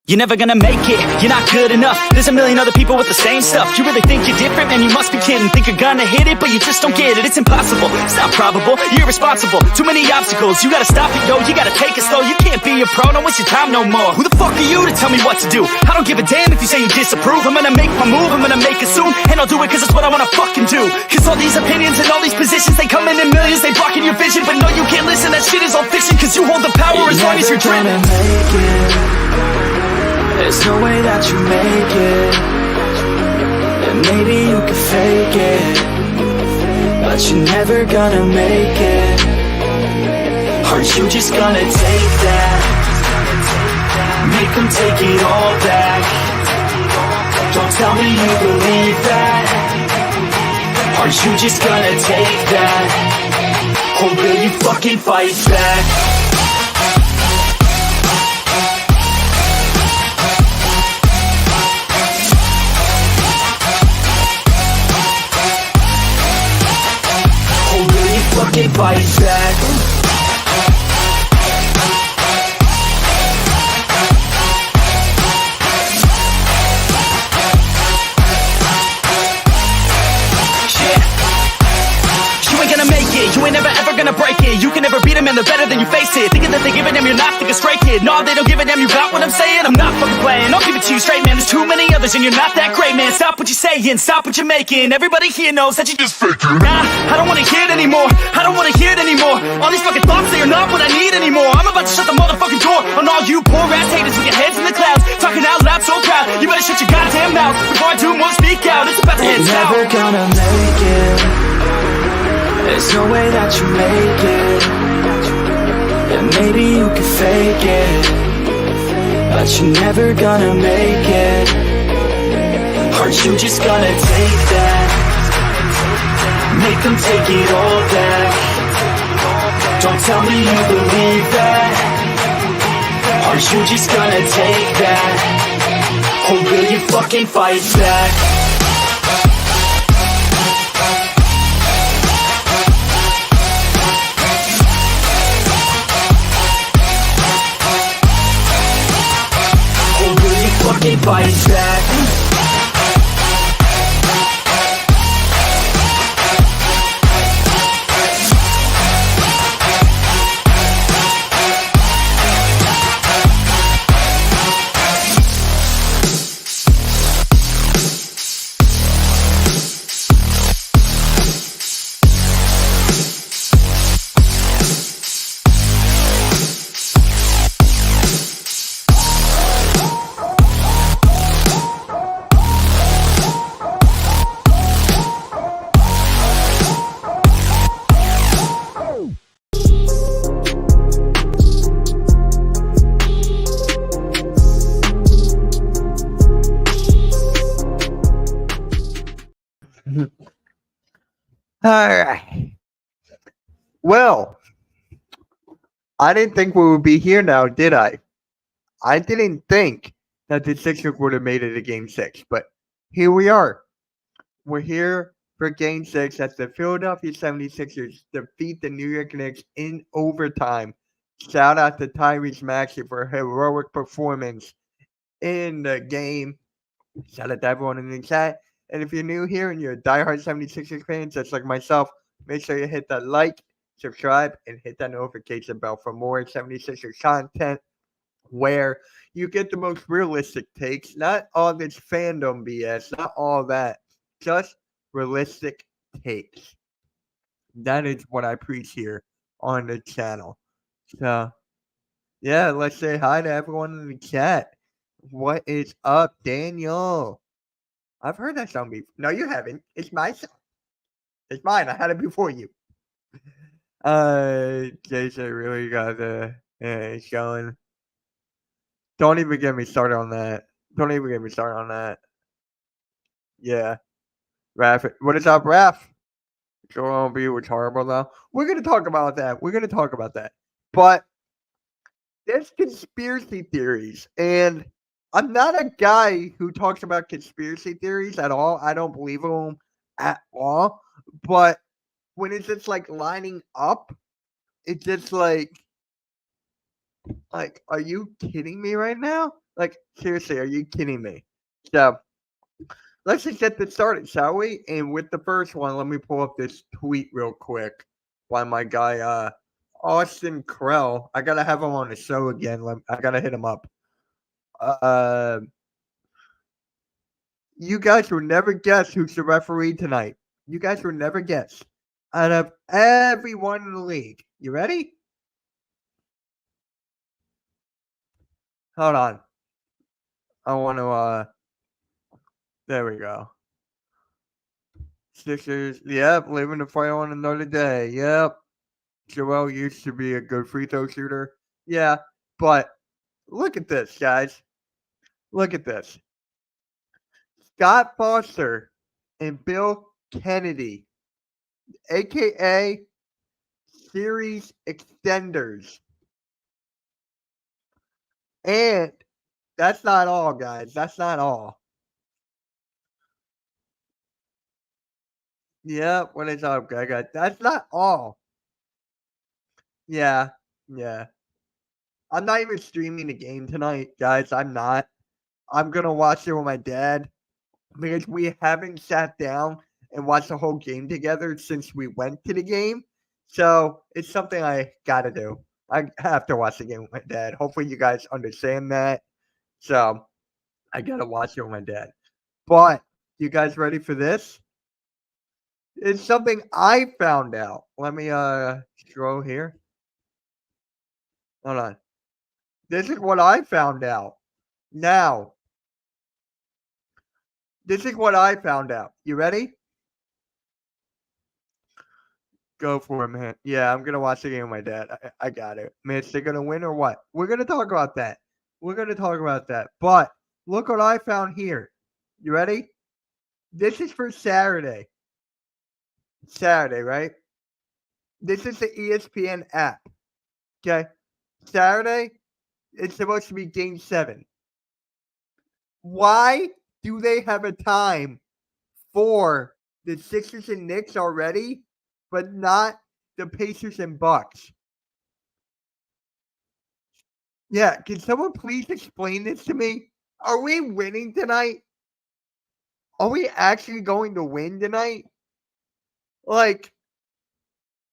You're never gonna make it, you're not good enough. There's a million other people with the same stuff. You really think you're different? Man, you must be kidding. Think you're gonna hit it, but you just don't get it. It's impossible, it's not probable, you're irresponsible. Too many obstacles, you gotta stop it, yo. You gotta take it slow, you can't be a pro. Don't waste your time no more. Who the fuck are you to tell me what to do? I don't give a damn if you say you disapprove. I'm gonna make my move, I'm gonna make it soon. And I'll do it cause it's what I wanna fucking do. Cause all these opinions and all these positions, they come in millions, they blocking your vision. But no, you can't listen, that shit is all fiction. Cause you hold the power as long as you're dreaming. There's no way that you make it, and maybe you can fake it, but you're never gonna make it. Aren't you just gonna take that? Make them take it all back. Don't tell me you believe that. Aren't you just gonna take that? Or will you fucking fight back? Fucking fight back. You ain't gonna make it, you ain't never ever gonna break it. You can never beat them and they're better than you face it. Thinking that they give a damn, you're not thinking straight, kid. No, they don't give a damn, you got what I'm saying? I'm not fucking playing, I'll give it to you straight, man. There's too many others and you're not that great, man. Stop what you're saying, stop what you're making. Everybody here knows that you just faking. Nah, I don't wanna hear it anymore, I don't wanna hear it anymore. All these fucking thoughts, they are not what I need anymore. I'm about to shut the motherfucking door on all you poor ass haters with your heads in the clouds. Talking out loud so proud, you better shut your goddamn mouth before I do more speak out. It's about to head south. You're never gonna make it. There's no way that you make it, and maybe you can fake it, but you're never gonna make it. Aren't you just gonna take that? Make them take it all back. Don't tell me you believe that. Aren't you just gonna take that? Or will you fucking fight back? Fucking fight back. All right. Well, I didn't think we would be here now, did I? I didn't think that the Sixers would have made it to Game 6, but here we are. We're here for Game 6 as the Philadelphia 76ers defeat the New York Knicks in overtime. Shout out to Tyrese Maxey for a heroic performance in the game. Shout out to everyone in the chat. And if you're new here and you're a diehard 76ers fan, just like myself, make sure you hit that like, subscribe, and hit that notification bell for more 76ers content where you get the most realistic takes. Not all this fandom BS, not all that. Just realistic takes. That is what I preach here on the channel. So, yeah, let's say hi to everyone in the chat. What is up, Daniel? I've heard that song before. No, you haven't. It's my song. It's mine. I had it before you. Jason really got the it's going. Don't even get me started on that. Yeah. Raph, what is up, Raph? Joel B was horrible though. We're gonna talk about that. But there's conspiracy theories, and I'm not a guy who talks about conspiracy theories at all. I don't believe in them at all. But when it's just like lining up, it's just like, are you kidding me right now? Like, seriously, are you kidding me? So, let's just get this started, shall we? And with the first one, let me pull up this tweet real quick by my guy, Austin Krell. I gotta have him on the show again. I gotta hit him up. Uh, you guys will never guess who's the referee tonight. You guys will never guess. Out of everyone in the league. You ready? Hold on. I want to, there we go. Sixers, yep, living to fight on another day. Yep. Joel used to be a good free throw shooter. Yeah, but look at this, guys. Look at this. Scott Foster and Bill Kennedy, aka series extenders. And that's not all, guys. That's not all. Yeah, what is up, guys? That's not all. Yeah, yeah. I'm not even streaming the game tonight, guys. I'm not. I'm gonna watch it with my dad because we haven't sat down and watched the whole game together since we went to the game. So it's something I gotta do. I have to watch the game with my dad. Hopefully, you guys understand that. So I gotta watch it with my dad. But you guys ready for this? It's something I found out. Let me scroll here. Hold on. This is what I found out. Now, this is what I found out. You ready? Go for it, man. Yeah, I'm gonna watch the game with my dad. I got it. Mitch, they're gonna win or what? We're gonna talk about that. We're gonna talk about that. But look what I found here. You ready? This is for Saturday. Saturday, right? This is the ESPN app. Okay. Saturday, it's supposed to be game 7. Why do they have a time for the Sixers and Knicks already, but not the Pacers and Bucks? Yeah, can someone please explain this to me? Are we winning tonight? Are we actually going to win tonight? Like,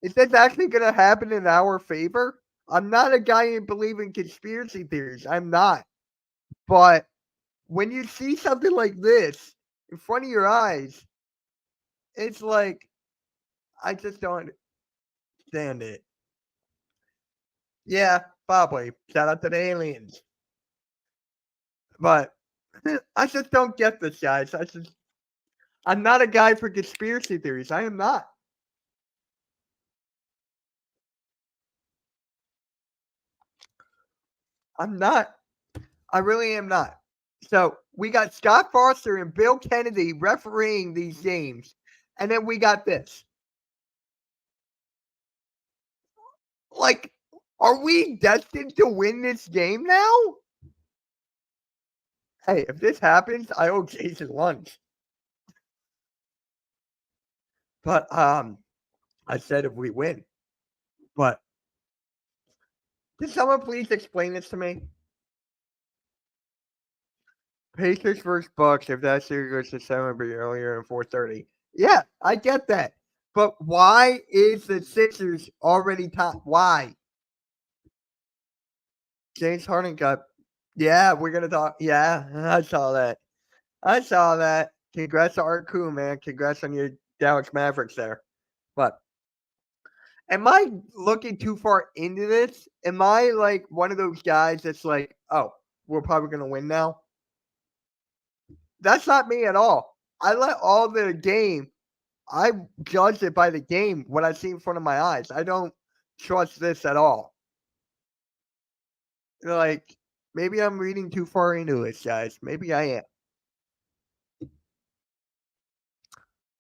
is this actually going to happen in our favor? I'm not a guy who believes in conspiracy theories. I'm not. But when you see something like this in front of your eyes, it's like, I just don't understand it. Yeah, probably. Shout out to the aliens. But I just don't get this, guys. I'm not a guy for conspiracy theories. I am not. I'm not. I really am not. So we got Scott Foster and Bill Kennedy refereeing these games. And then we got this. Like, are we destined to win this game now? Hey, if this happens, I owe Jason lunch. But I said if we win. But can someone please explain this to me? Pacers versus Bucks. If that series goes to 7, be earlier at 4:30. Yeah, I get that. But why is the Sixers already top? Why? James Harden got. Yeah, we're gonna talk. Yeah, I saw that. I saw that. Congrats to Art Kuhn, man. Congrats on your Dallas Mavericks there. But am I looking too far into this? Am I like one of those guys that's like, oh, we're probably gonna win now? That's not me at all. I let all the game. I judge it by the game, what I see in front of my eyes. I don't trust this at all. Like, maybe I'm reading too far into this, guys. Maybe I am.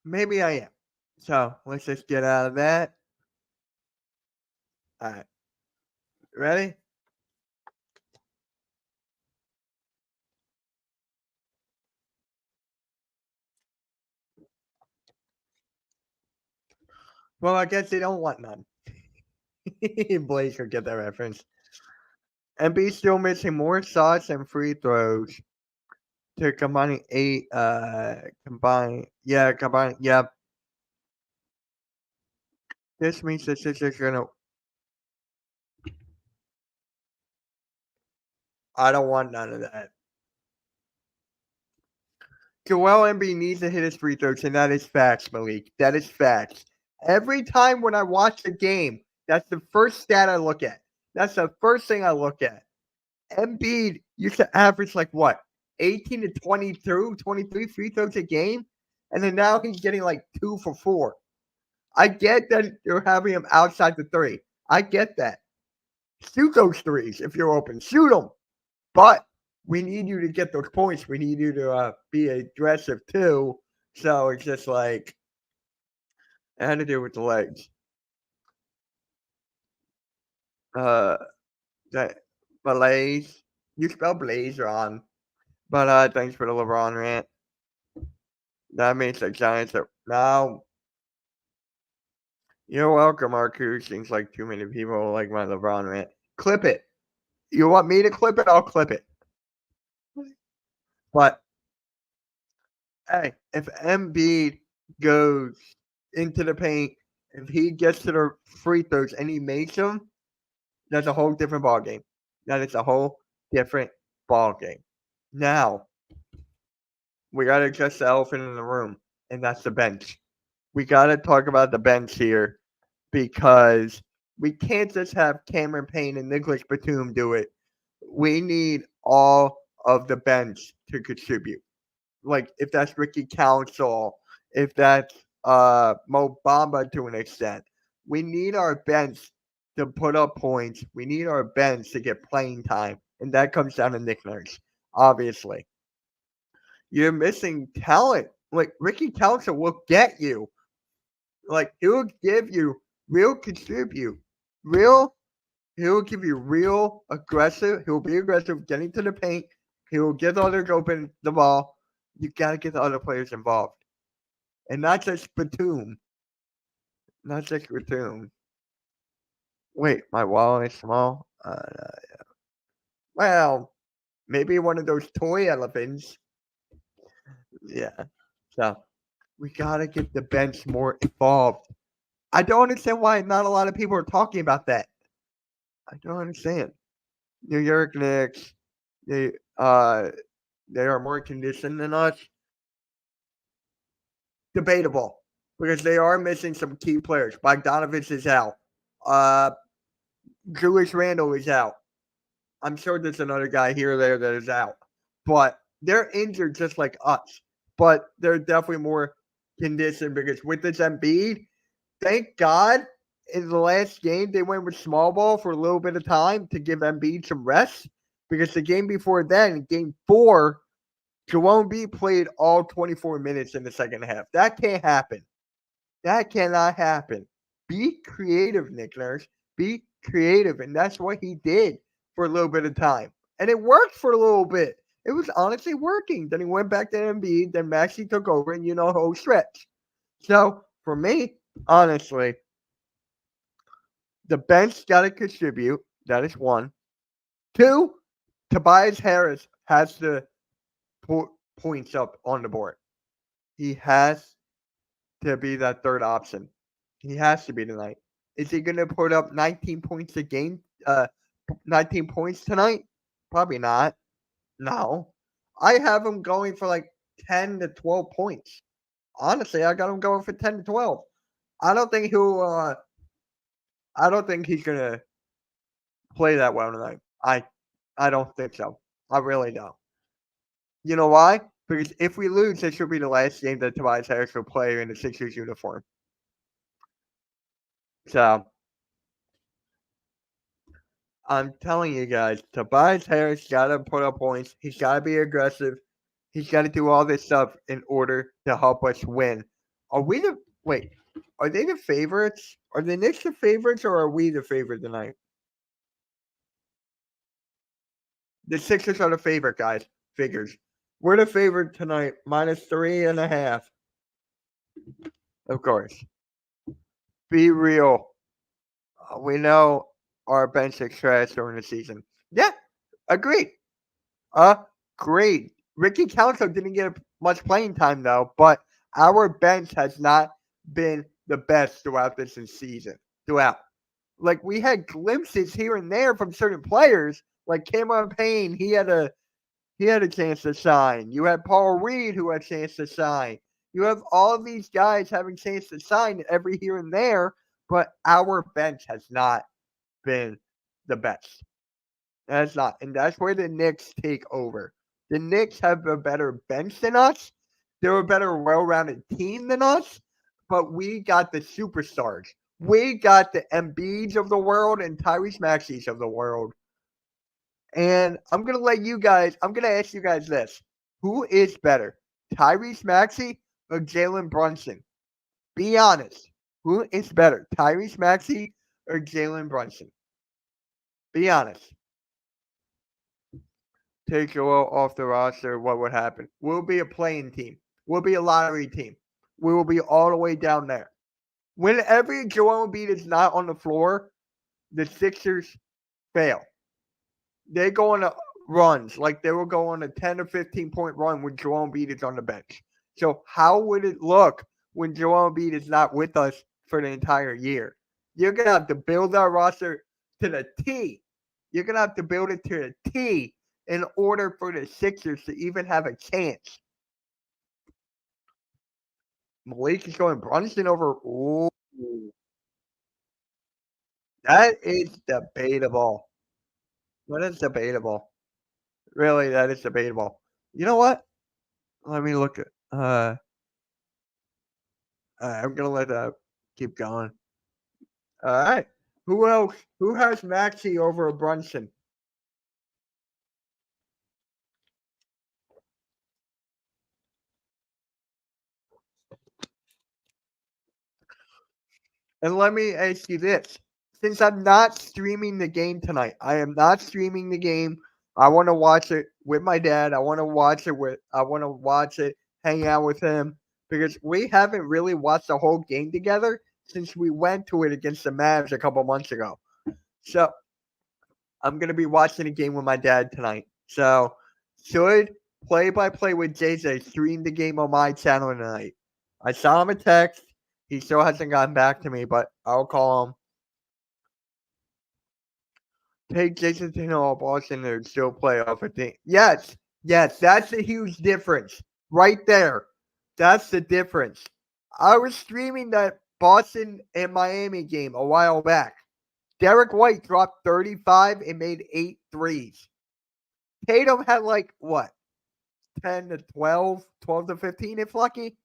Maybe I am. So let's just get out of that. All right. Ready? Well, I guess they don't want none. Blaze will get that reference. Embiid's still missing more shots and free throws to combining 8. Combine. Yep. This means the Sixers are gonna. I don't want none of that. Joel Embiid needs to hit his free throws, and that is facts, Malik. That is facts. Every time when I watch a game, that's the first stat I look at. That's the first thing I look at. Embiid used to average like what? 18 to 22, 23 free throws a game? And then now he's getting like 2 for 4. I get that you're having him outside the 3. I get that. Shoot those threes if you're open. Shoot them. But we need you to get those points. We need you to be aggressive too. So it's just like, it had to do with the legs. That Blaze. You spell Blaze wrong. But thanks for the LeBron rant. That means the Giants are now. You're welcome, Marcus. Seems like too many people like my LeBron rant. Clip it. You want me to clip it? I'll clip it. But hey, if Embiid goes into the paint, if he gets to the free throws and he makes them, that's a whole different ball game. That is a whole different ball game. Now, we got to address the elephant in the room, and that's the bench. We got to talk about the bench here because we can't just have Cameron Payne and Nicholas Batum do it. We need all of the bench to contribute. Like, if that's Ricky Council, if that's Mo Bamba to an extent, we need our bench to put up points. We need our bench to get playing time, and that comes down to Nick Nurse, obviously. You're missing talent. Like, Ricky Council will get you. Like, he'll give you real contribute. He'll give you real aggressive. He'll be aggressive getting to the paint. He'll get others open the ball. You got to get the other players involved. And not just Batum. Not just Batum. Wait, my wallet is small? Well, maybe one of those toy elephants. Yeah. So, we got to get the bench more involved. I don't understand why not a lot of people are talking about that. I don't understand. New York Knicks, they are more conditioned than us. Debatable, because they are missing some key players. Bogdanovich is out. Julius Randle is out. I'm sure there's another guy here or there that is out. But they're injured just like us. But they're definitely more conditioned because with this Embiid, thank God in the last game they went with small ball for a little bit of time to give Embiid some rest. Because the game before then, game 4, Joel Embiid played all 24 minutes in the second half. That can't happen. That cannot happen. Be creative, Nick Nurse. Be creative. And that's what he did for a little bit of time. And it worked for a little bit. It was honestly working. Then he went back to Embiid. Then Maxey took over and, whole stretch. So, for me, honestly, the bench got to contribute. That is 1. 2, Tobias Harris has to put points up on the board. He has to be that third option. He has to be tonight. Is he going to put up 19 points a game? 19 points tonight? Probably not. No. I have him going for like 10 to 12 points. Honestly, I got him going for 10 to 12. I don't think he's going to play that well tonight. I don't think so. I really don't. You know why? Because if we lose, this should be the last game that Tobias Harris will play in the Sixers uniform. So, I'm telling you guys, Tobias Harris got to put up points. He's got to be aggressive. He's got to do all this stuff in order to help us win. Are they the favorites? Are the Knicks the favorites or are we the favorite tonight? The Sixers are the favorite, guys. Figures. We're the favorite tonight, -3.5. Of course. Be real. We know our bench is trash during the season. Yeah, agreed. Agreed. Ricky Council didn't get much playing time though, but our bench has not been the best throughout this season. Throughout. Like we had glimpses here and there from certain players, like Cameron Payne, he had a chance to shine. You had Paul Reed who had a chance to shine. You have all of these guys having a chance to shine every here and there, but our bench has not been the best. That's not, and that's where the Knicks take over. The Knicks have a better bench than us. They're a better, well-rounded team than us, but we got the superstars. We got the Embiids of the world and Tyrese Maxey's of the world. And I'm gonna ask you guys this: who is better, Tyrese Maxey or Jalen Brunson? Be honest. Who is better, Tyrese Maxey or Jalen Brunson? Be honest. Take Joel off the roster, what would happen? We'll be a playing team. We'll be a lottery team. We will be all the way down there. Whenever Joel Embiid is not on the floor, the Sixers fail. They go on runs, like they will go on a 10 or 15-point run when Joel Embiid is on the bench. So how would it look when Joel Embiid is not with us for the entire year? You're going to have to build our roster to the T. You're going to have to build it to the T in order for the Sixers to even have a chance. Malik is going Brunson over. Ooh, that is debatable. That is debatable. Really, that is debatable. You know what? Let me look at. I'm gonna let that keep going. All right. Who else? Who has Maxey over Brunson? And let me ask you this: since I'm not streaming the game tonight, I am not streaming the game. I want to watch it with my dad. I want to watch it hang out with him because we haven't really watched the whole game together since we went to it against the Mavs a couple months ago. So I'm gonna be watching the game with my dad tonight. So should play by play with JJ stream the game on my channel tonight. I saw him a text. He still hasn't gotten back to me, but I'll call him. Take Jason Tatum Boston and still play off a team. Yes, that's a huge difference right there. That's the difference. I was streaming that Boston and Miami game a while back. Derek White dropped 35 and made 8 threes. Tatum had like what? 10 to 12, 12 to 15 if lucky.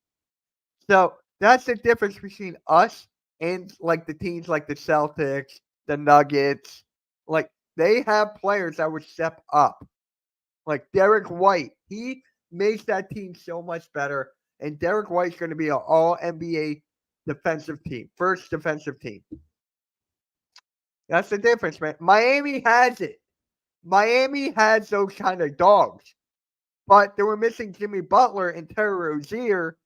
So that's the difference between us and like the teams like the Celtics, the Nuggets. Like they have players that would step up. Like Derek White, he makes that team so much better. And Derek White's going to be an all NBA defensive team, first defensive team. That's the difference, man. Miami has it. Miami has those kind of dogs. But they were missing Jimmy Butler and Terry Rozier.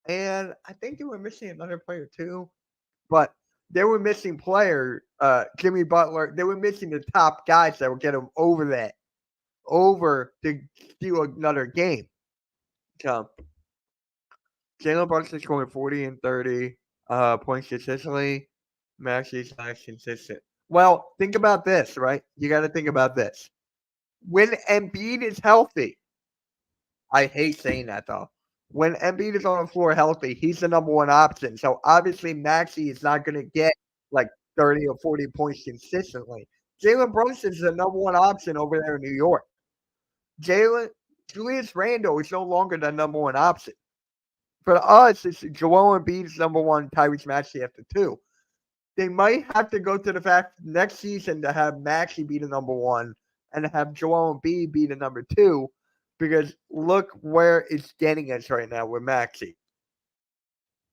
And I think they were missing another player too. But they were missing Jimmy Butler. They were missing the top guys that would get them over to steal another game. So Jalen Brunson's scoring 40 and 30 points consistently. Maxey's not consistent. Well, think about this, right? You got to think about this. When Embiid is healthy, I hate saying that though. When Embiid is on the floor healthy, he's the number one option. So obviously Maxey is not going to get like 30 or 40 points consistently. Jalen Brunson is the number one option over there in New York. Julius Randle is no longer the number one option. For us, it's Joel Embiid's number one, Tyrese Maxey after 2. They might have to go to the fact next season to have Maxey be the number one and have Joel Embiid be the number 2 because look where it's getting us right now with Maxey.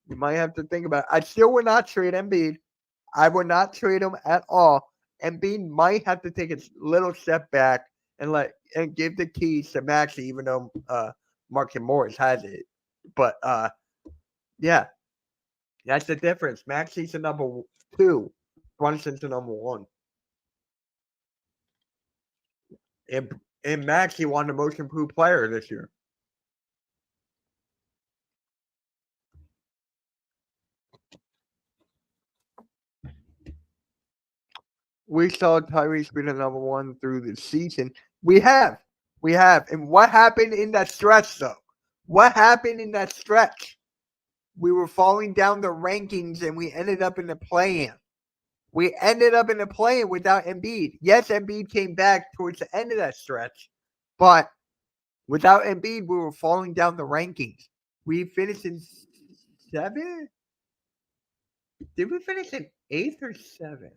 You might have to think about it. I still would not trade Embiid. I would not trade him at all. Embiid might have to take a little step back and give the keys to Maxey, even though Marcus Morris has it. But yeah, that's the difference. Maxey's the number 2. Brunson's the number 1. And Max, he won the most improved player this year. We saw Tyrese be the number one through the season. We have. And what happened in that stretch, though? What happened in that stretch? We were falling down the rankings, and we ended up in the play-in. We ended up in the play-in without Embiid. Yes, Embiid came back towards the end of that stretch, but without Embiid, we were falling down the rankings. We finished in 7th? Did we finish in 8th or 7th?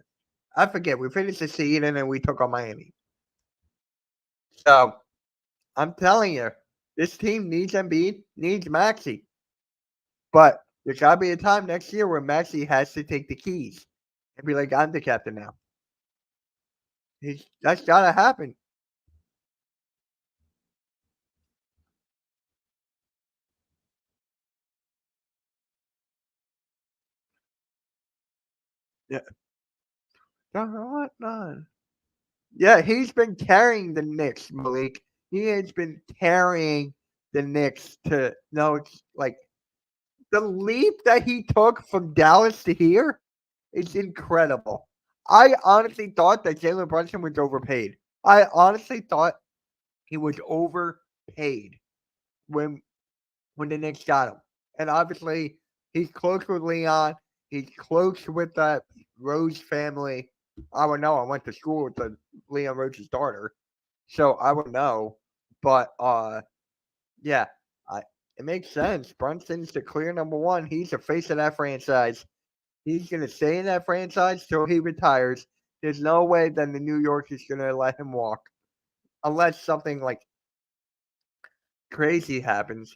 I forget. We finished the seed, and then we took on Miami. So, I'm telling you, this team needs Embiid, needs Maxey. But there's got to be a time next year where Maxey has to take the keys and be like, I'm the captain now. That's got to happen. Yeah. Yeah, he's been carrying the Knicks, Malik. He has been carrying the Knicks to like the leap that he took from Dallas to here is incredible. I honestly thought that Jalen Brunson was overpaid. I honestly thought he was overpaid when the Knicks got him. And obviously, he's close with Leon. He's close with that Rose family. I would know. I went to school with the Leon Rose's daughter, so I would know. But yeah, it makes sense. Brunson's the clear number one. He's the face of that franchise. He's gonna stay in that franchise till he retires. There's no way that the New York is gonna let him walk, unless something like crazy happens.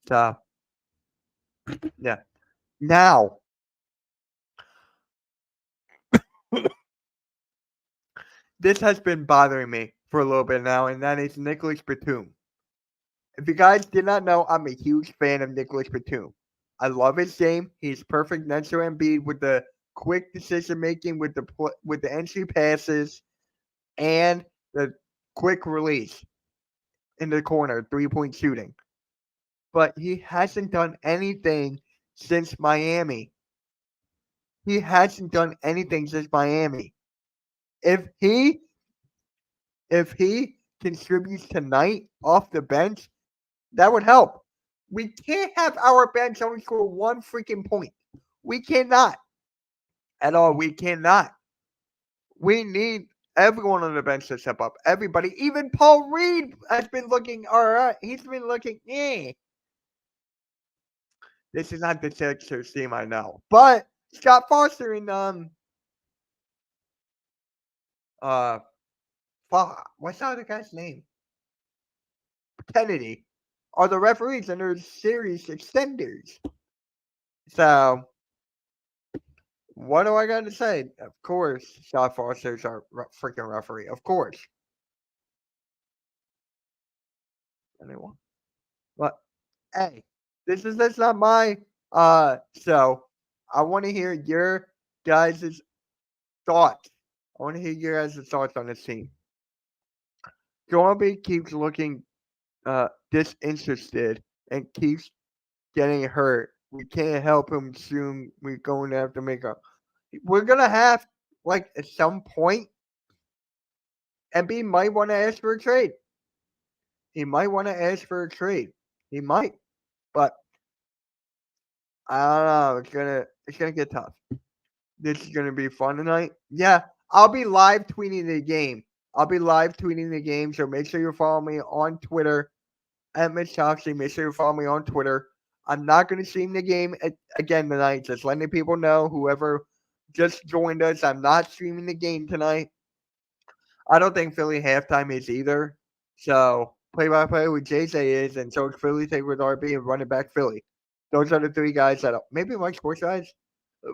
So yeah. Now, this has been bothering me for a little bit now, and that is Nicholas Batum. If you guys did not know, I'm a huge fan of Nicholas Batum. I love his game. He's perfect next to Embiid with the quick decision making, with the entry passes, and the quick release in the corner, 3-point shooting. But he hasn't done anything since Miami. If he contributes tonight off the bench, that would help. We can't have our bench only score one freaking point. We cannot. At all. We cannot. We need everyone on the bench to step up. Everybody. Even Paul Reed has been looking all right. He's been looking, This is not the Sixers team, I know. But Scott Foster and what's the other guy's name? Kennedy are the referees and they're series extenders. So, what do I got to say? Of course, Scott Foster's our freaking referee. Of course. Anyone? But hey, this is not my so I want to hear your guys' thoughts. I want to hear your guys' thoughts on this team. Joel Embiid keeps looking disinterested and keeps getting hurt. We can't help him soon. We're going to have to make a. We're gonna have at some point. Embiid might want to ask for a trade. He might, but I don't know. It's gonna get tough. This is gonna be fun tonight. Yeah, I'll be live tweeting the game. So make sure you follow me on Twitter at Mitch Toxie. Make sure you follow me on Twitter. I'm not going to stream the game again tonight. Just letting people know, whoever just joined us, I'm not streaming the game tonight. I don't think Philly halftime is either. So play-by-play with JJ is, and so it's Philly take with RB and running back Philly. Those are the three guys that maybe Mike Sports guys,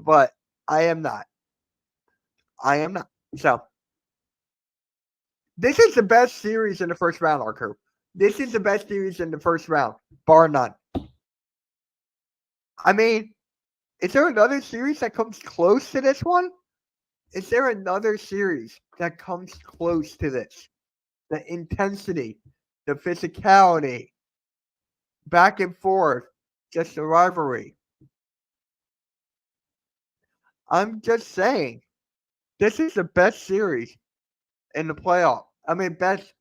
but I am not. So this is the best series in the first round, Arco. This is the best series in the first round, bar none. I mean, is there another series that comes close to this one? Is there another series that comes close to this? The intensity, the physicality, back and forth, just the rivalry. I'm just saying, this is the best series in the playoff. I mean, best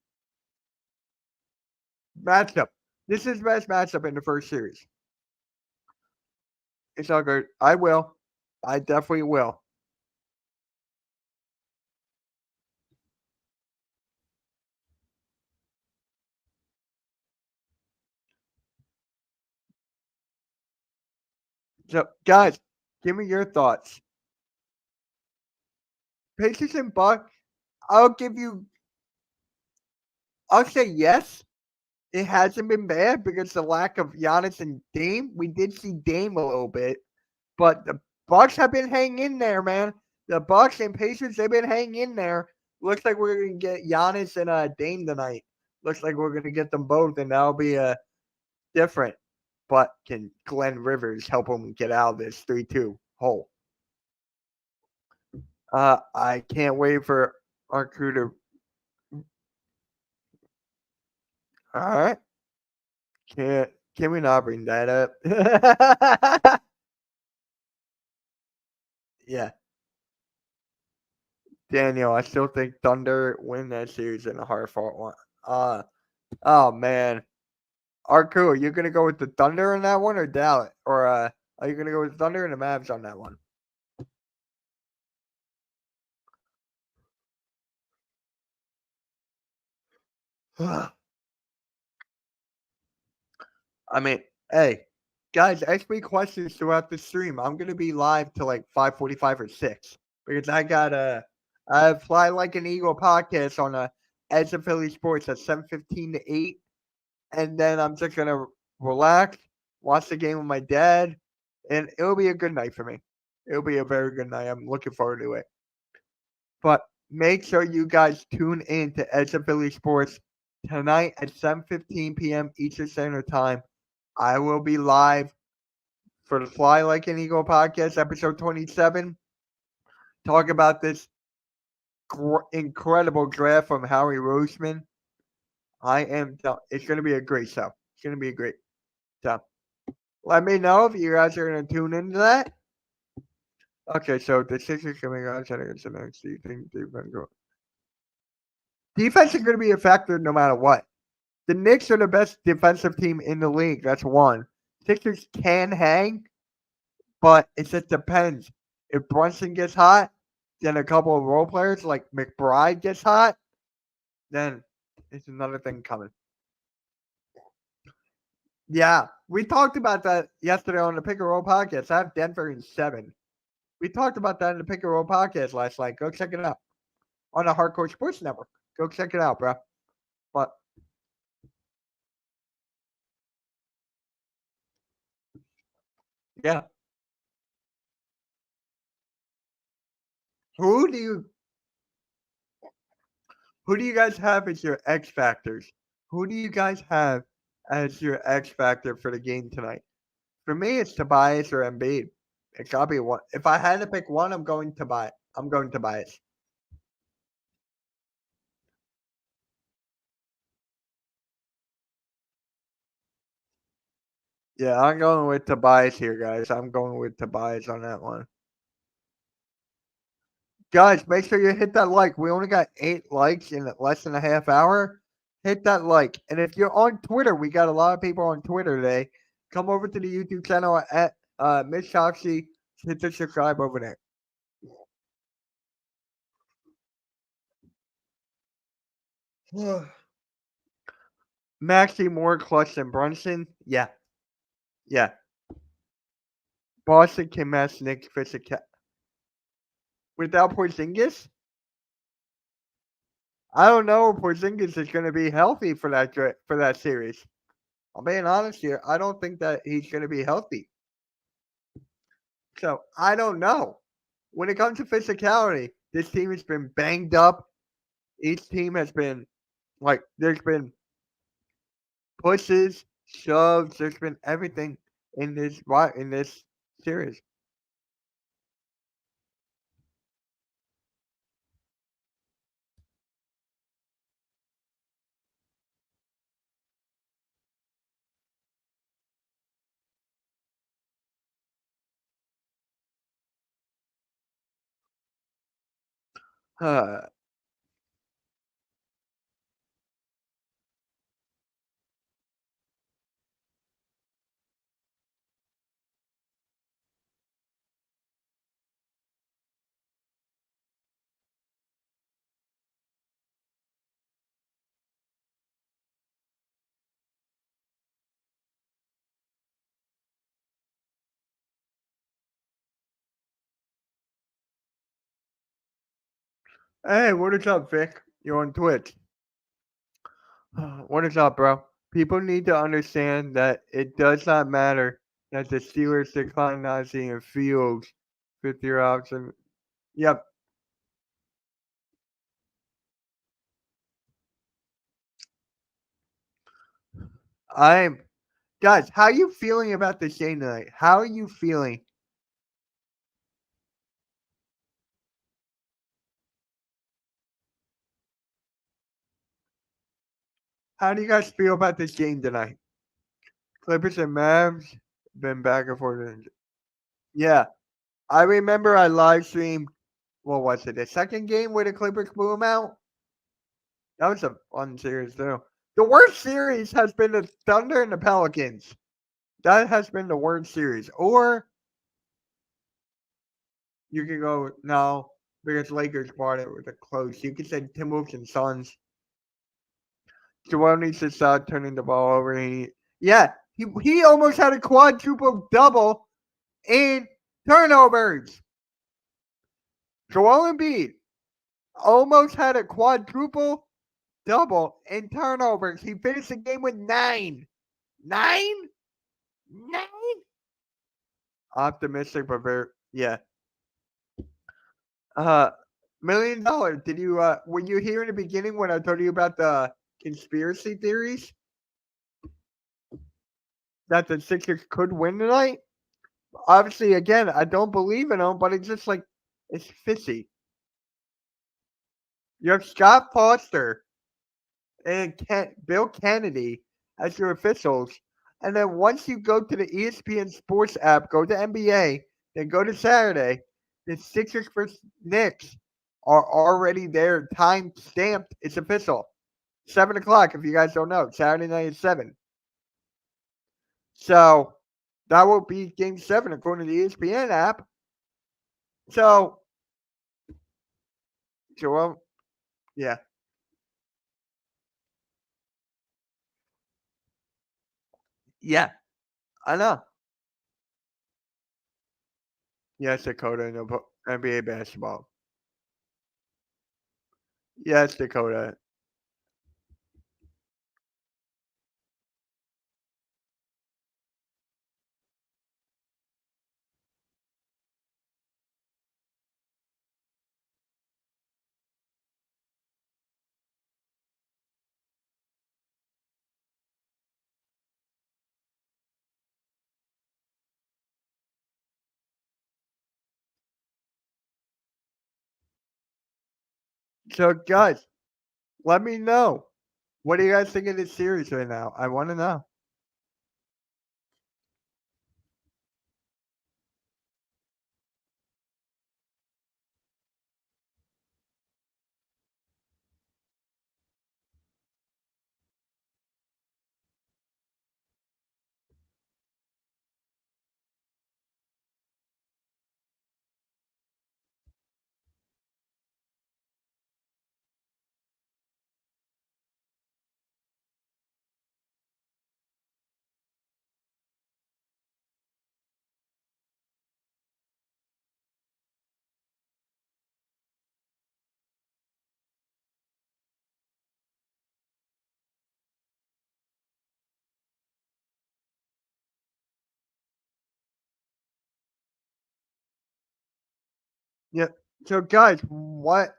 matchup. This is the best matchup in the first series. It's all good. I will. I definitely will. So, guys, give me your thoughts. Pacers and Bucks. I'll give you. I'll say yes. It hasn't been bad because the lack of Giannis and Dame. We did see Dame a little bit, but the Bucks have been hanging in there, man. The Bucks and Pacers, they've been hanging in there. Looks like we're gonna get Giannis and Dame tonight. Looks like we're gonna get them both, and that'll be different. But can Glenn Rivers help them get out of this 3-2 hole? I can't wait for our crew to. All right. Can we not bring that up? Yeah. Daniel, I still think Thunder win that series in a hard fought one. Oh man. Our crew, are you gonna go with the Thunder in that one or Dallas? Or are you gonna go with Thunder and the Mavs on that one? I mean, hey, guys, ask me questions throughout the stream. I'm gonna be live till like 5:45 or 6 because I have Fly Like an Eagle podcast on Edge of Philly Sports at 7:15 to 8, and then I'm just gonna relax, watch the game with my dad, and it'll be a good night for me. It'll be a very good night. I'm looking forward to it. But make sure you guys tune in to Edge of Philly Sports tonight at 7:15 p.m. Eastern Standard Time. I will be live for the Fly Like an Eagle podcast, episode 27. Talk about this incredible draft from Howie Roseman. It's going to be a great show. It's going to be a great show. Let me know if you guys are going to tune into that. Okay, so the Sixers coming out against the Knicks. Do you think they're going to go? Defense is going to be a factor no matter what. The Knicks are the best defensive team in the league. That's one. Sixers can hang, but it just depends. If Brunson gets hot, then a couple of role players like McBride gets hot, then it's another thing coming. Yeah, we talked about that yesterday on the Pick and Roll podcast. I have Denver in 7. We talked about that in the Pick and Roll podcast last night. Go check it out on the Hardcore Sports Network. Go check it out, bro. But yeah, who do you guys have as your X factors? Who do you guys have as your X factor for the game tonight? For me, it's Tobias or Embiid. It gotta be one. If I had to pick one, I'm going Tobias. Yeah, I'm going with Tobias here, guys. I'm going with Tobias on that one. Guys, make sure you hit that like. We only got 8 likes in less than a half hour. Hit that like. And if you're on Twitter, we got a lot of people on Twitter today. Come over to the YouTube channel at Miss Shoxy. Hit the subscribe over there. Maxey more clutch than Brunson? Yeah. Yeah. Boston can match Nick Fisher without Porzingis? I don't know if Porzingis is going to be healthy for that series. I'm being honest here. I don't think that he's going to be healthy. So I don't know. When it comes to physicality, this team has been banged up. Each team has been there's been pushes, shoves. There's been everything in this series. Uh, hey, what is up, Vic? You're on Twitch. What is up, bro? People need to understand that it does not matter that the Steelers decline Najee and Fields 50 option. Yep. I'm guys, how are you feeling about this game tonight? How are you feeling? How do you guys feel about this game tonight? Clippers and Mavs been back and forth. Yeah. I remember I live streamed what was it, the second game where the Clippers blew them out? That was a fun series too. The worst series has been the Thunder and the Pelicans. That has been the worst series. Or you can go no, because Lakers bought it with a close. You could say Timberwolves and Suns. Joel needs to start turning the ball over. He almost had a quadruple double in turnovers. Joel Embiid almost had a quadruple double in turnovers. He finished the game with 9. 9? 9? Optimistic, but very yeah. $1 million. Did you were you here in the beginning when I told you about the conspiracy theories that the Sixers could win tonight? Obviously, again, I don't believe in them, but it's just like it's fishy. You have Scott Foster and Bill Kennedy as your officials, and then once you go to the ESPN Sports app, go to NBA, then go to Saturday, the Sixers versus Knicks are already there, time stamped. It's official. 7 o'clock. If you guys don't know, Saturday night at 7. So that will be Game 7 according to the ESPN app. So, Joel, yeah, yeah, I know. Yes, Dakota in the NBA basketball. Yes, Dakota. So, guys, let me know. What do you guys think of this series right now? I want to know. Yeah. So, guys, what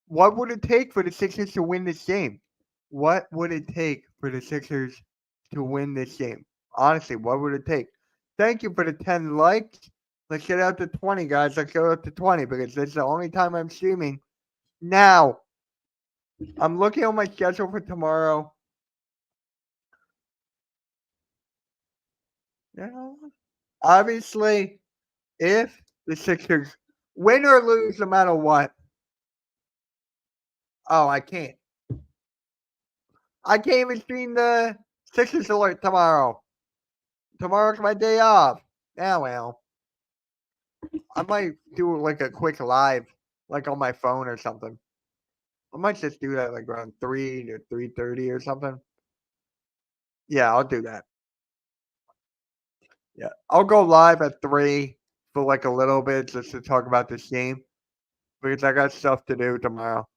would it take for the Sixers to win this game? What would it take for the Sixers to win this game? Honestly, what would it take? Thank you for the 10 likes. Let's get out to 20, guys. Let's go up to 20 because this is the only time I'm streaming. Now, I'm looking on my schedule for tomorrow. You know, obviously, if the Sixers win or lose no matter what, Oh, I can't. I can't even stream the Sixers alert tomorrow. Tomorrow's my day off. Yeah, well. I might do like a quick live, like on my phone or something. I might just do that like around 3 to 3:30 or something. Yeah, I'll do that. Yeah, I'll go live at 3 for like a little bit just to talk about this game because I got stuff to do tomorrow.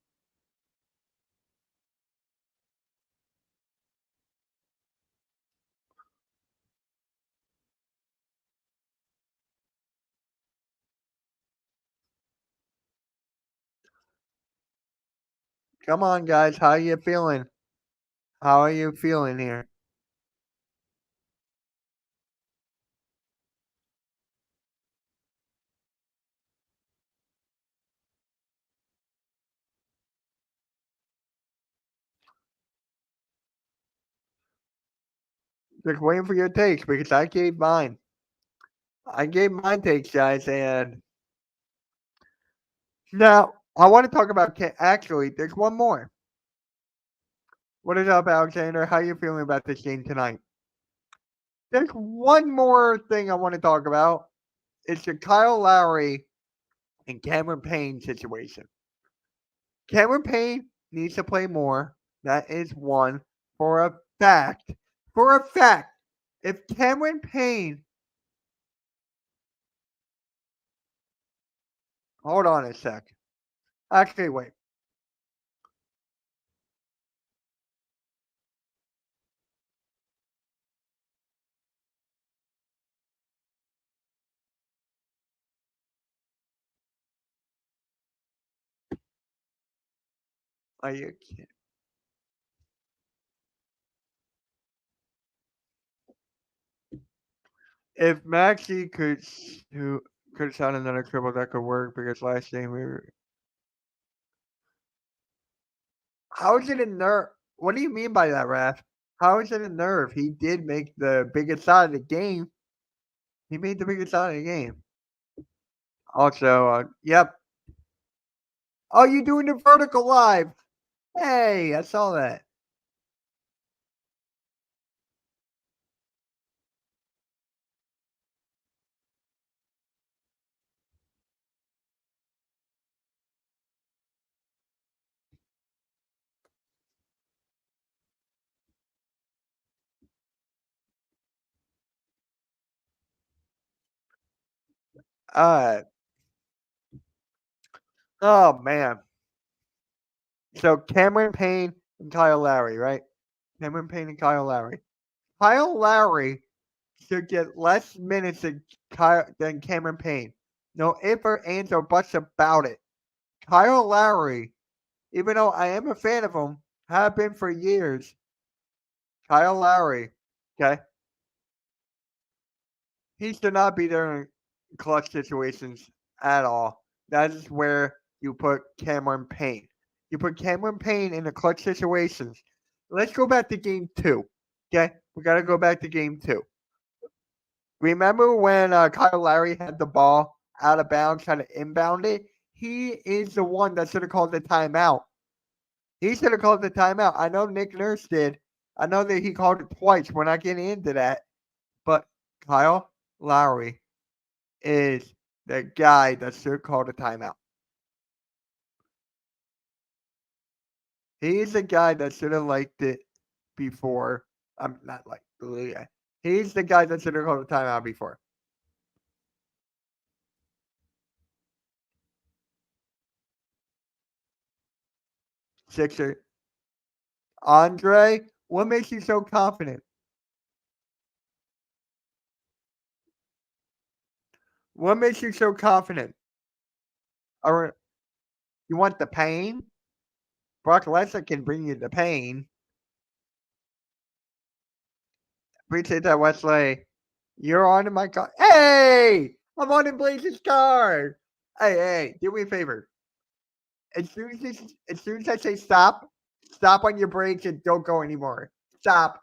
Come on, guys. How you feeling? How are you feeling here? Just waiting for your takes because I gave mine. I gave my takes, guys, and now I want to talk about. Actually, there's one more. What is up, Alexander? How you feeling about this game tonight? There's one more thing I want to talk about. It's the Kyle Lowry and Cameron Payne situation. Cameron Payne needs to play more. That is one for a fact. For a fact, if Cameron Payne, hold on a sec. Actually, wait. Are you kidding? If Maxi could shot another triple, that could work because last game we were. How is it a nerve? What do you mean by that, Raph? How is it a nerve? He did make the biggest shot of the game. He made the biggest shot of the game. Also, yep. Oh, you doing the vertical live? Hey, I saw that. Uh, oh man. So Cameron Payne and Kyle Lowry, right? Cameron Payne and Kyle Lowry. Kyle Lowry should get less minutes than Cameron Payne. No ifs or ands or buts about it. Kyle Lowry, even though I am a fan of him, have been for years. Kyle Lowry, okay, he should not be there in clutch situations at all. That is where you put Cameron Payne. You put Cameron Payne in the clutch situations. Let's go back to game 2. Okay, we got to go back to game 2. Remember when Kyle Lowry had the ball out of bounds, trying to inbound it? He is the one that should have called the timeout. He should have called the timeout. I know Nick Nurse did. I know that he called it twice. We're not getting into that. But Kyle Lowry is the guy that should call the timeout. He's the guy that should have liked it before. I'm not like the guy. He's the guy that should have called the timeout before. Sixer. Andre, what makes you so confident? What makes you so confident? Or you want the pain? Brock Lesnar can bring you the pain. Appreciate that, Wesley. You're on in my car. Hey! I'm on in Blaze's car. Hey, do me a favor. As soon as I say stop, stop on your brakes and don't go anymore. Stop.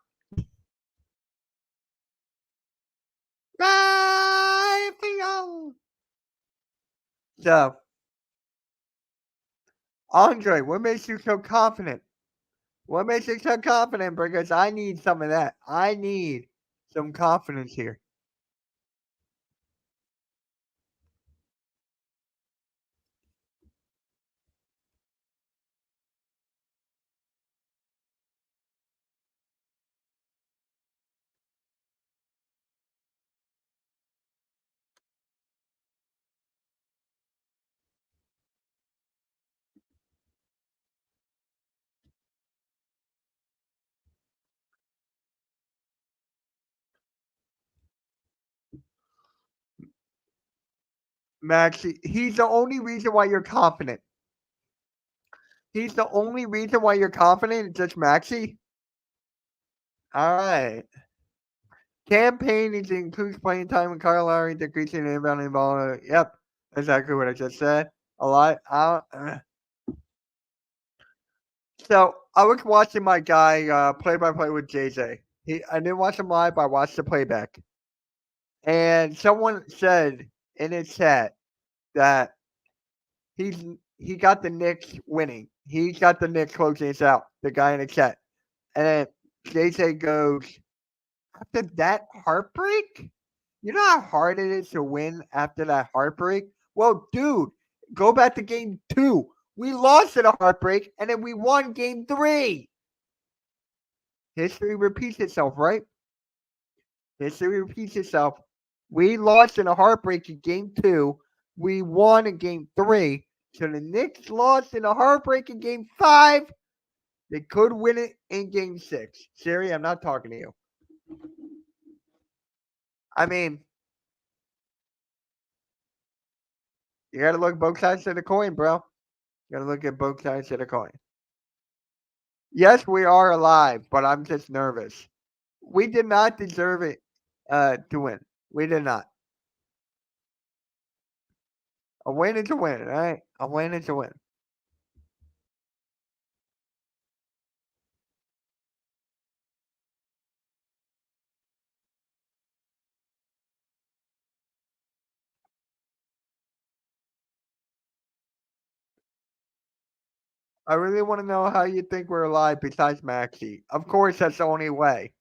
Bye, Phila. So Andre, what makes you so confident? What makes you so confident? Because I need some of that. I need some confidence here. Maxie, he's the only reason why you're confident. He's the only reason why you're confident, just Maxie. All right. Campaign includes playing time with Kyle Lowry, decreasing inbound and ball. Yep, exactly what I just said. A lot. So I was watching my guy play by play with JJ. I didn't watch him live, but I watched the playback. And someone said in his chat that he got the Knicks winning. He got the Knicks closing this out. The guy in the chat, and then JJ goes, after that heartbreak. You know how hard it is to win after that heartbreak? Well, dude, go back to game 2. We lost in a heartbreak, and then we won game 3. History repeats itself, right? History repeats itself. We lost in a heartbreak in game 2. We won in game 3. So the Knicks lost in a heartbreak in game 5. They could win it in game 6. Siri, I'm not talking to you. I mean, you got to look both sides of the coin, bro. You got to look at both sides of the coin. Yes, we are alive, but I'm just nervous. We did not deserve it to win. We did not. A win is a win, all right? A win is a win. I really want to know how you think we're alive besides Maxi. Of course, that's the only way.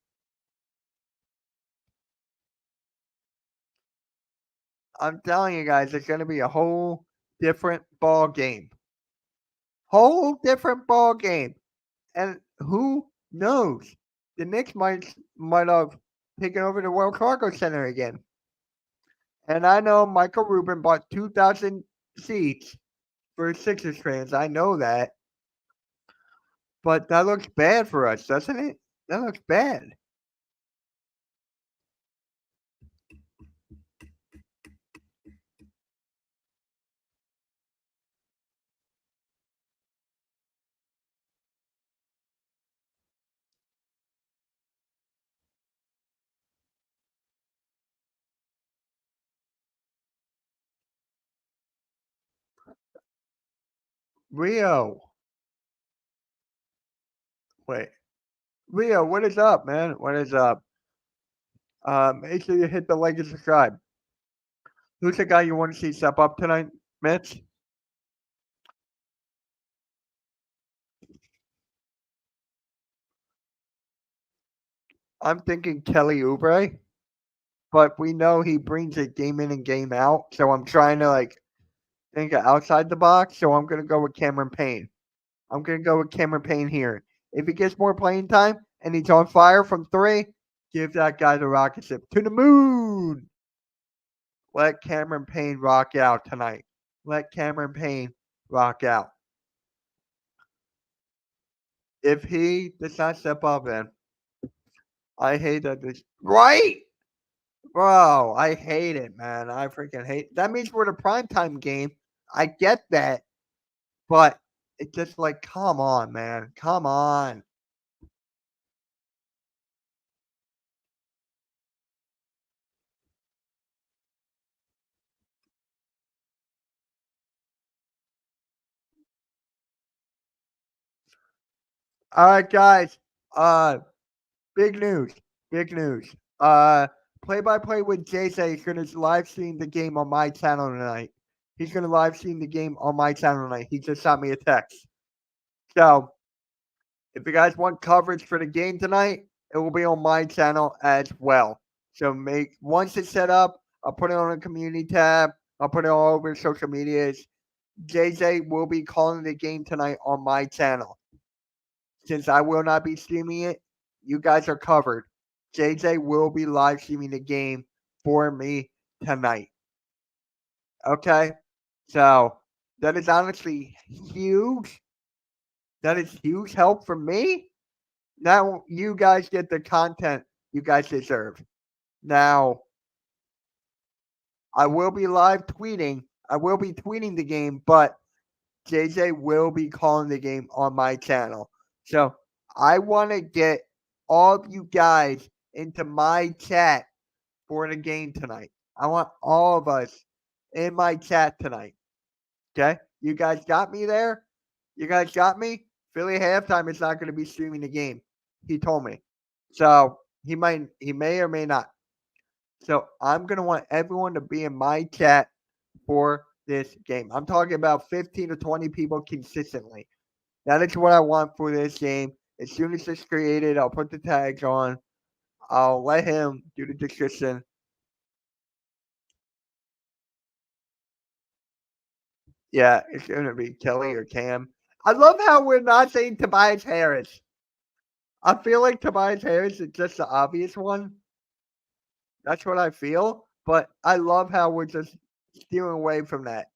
I'm telling you guys, it's going to be a whole different ball game. Whole different ball game. And who knows? The Knicks might have taken over the World Cargo Center again. And I know Michael Rubin bought 2,000 seats for Sixers fans. I know that. But that looks bad for us, doesn't it? That looks bad. Rio. Wait. Rio, what is up, man? What is up? Make sure you hit the like and subscribe. Who's the guy you want to see step up tonight, Mitch? I'm thinking Kelly Oubre, but we know he brings it game in and game out. So I'm trying to think outside the box. So I'm gonna go with Cameron Payne. I'm gonna go with Cameron Payne here. If he gets more playing time and he's on fire from 3, give that guy the rocket ship to the moon. Let Cameron Payne rock out tonight. Let Cameron Payne rock out. If he does not step up, then I hate that. Right, bro. I hate it, man. I freaking hate. That means we're the primetime game. I get that, but it's just come on, man. Come on. All right, guys. Big news. Big news. Play by play with Jay is gonna live stream the game on my channel tonight. He's going to live stream the game on my channel tonight. He just sent me a text. So, if you guys want coverage for the game tonight, it will be on my channel as well. So, once it's set up, I'll put it on a community tab. I'll put it all over social medias. JJ will be calling the game tonight on my channel. Since I will not be streaming it, you guys are covered. JJ will be live streaming the game for me tonight. Okay? So, that is honestly huge. That is huge help for me. Now, you guys get the content you guys deserve. Now, I will be live tweeting. I will be tweeting the game, but JJ will be calling the game on my channel. So I want to get all of you guys into my chat for the game tonight. I want all of us in my chat tonight. Okay? You guys got me there? You guys got me? Philly halftime is not going to be streaming the game. He told me. So he may or may not. So I'm going to want everyone to be in my chat for this game. I'm talking about 15 to 20 people consistently. That is what I want for this game. As soon as it's created, I'll put the tags on. I'll let him do the description. Yeah, it's going to be Kelly or Cam. I love how we're not saying Tobias Harris. I feel like Tobias Harris is just the obvious one. That's what I feel. But I love how we're just steering away from that.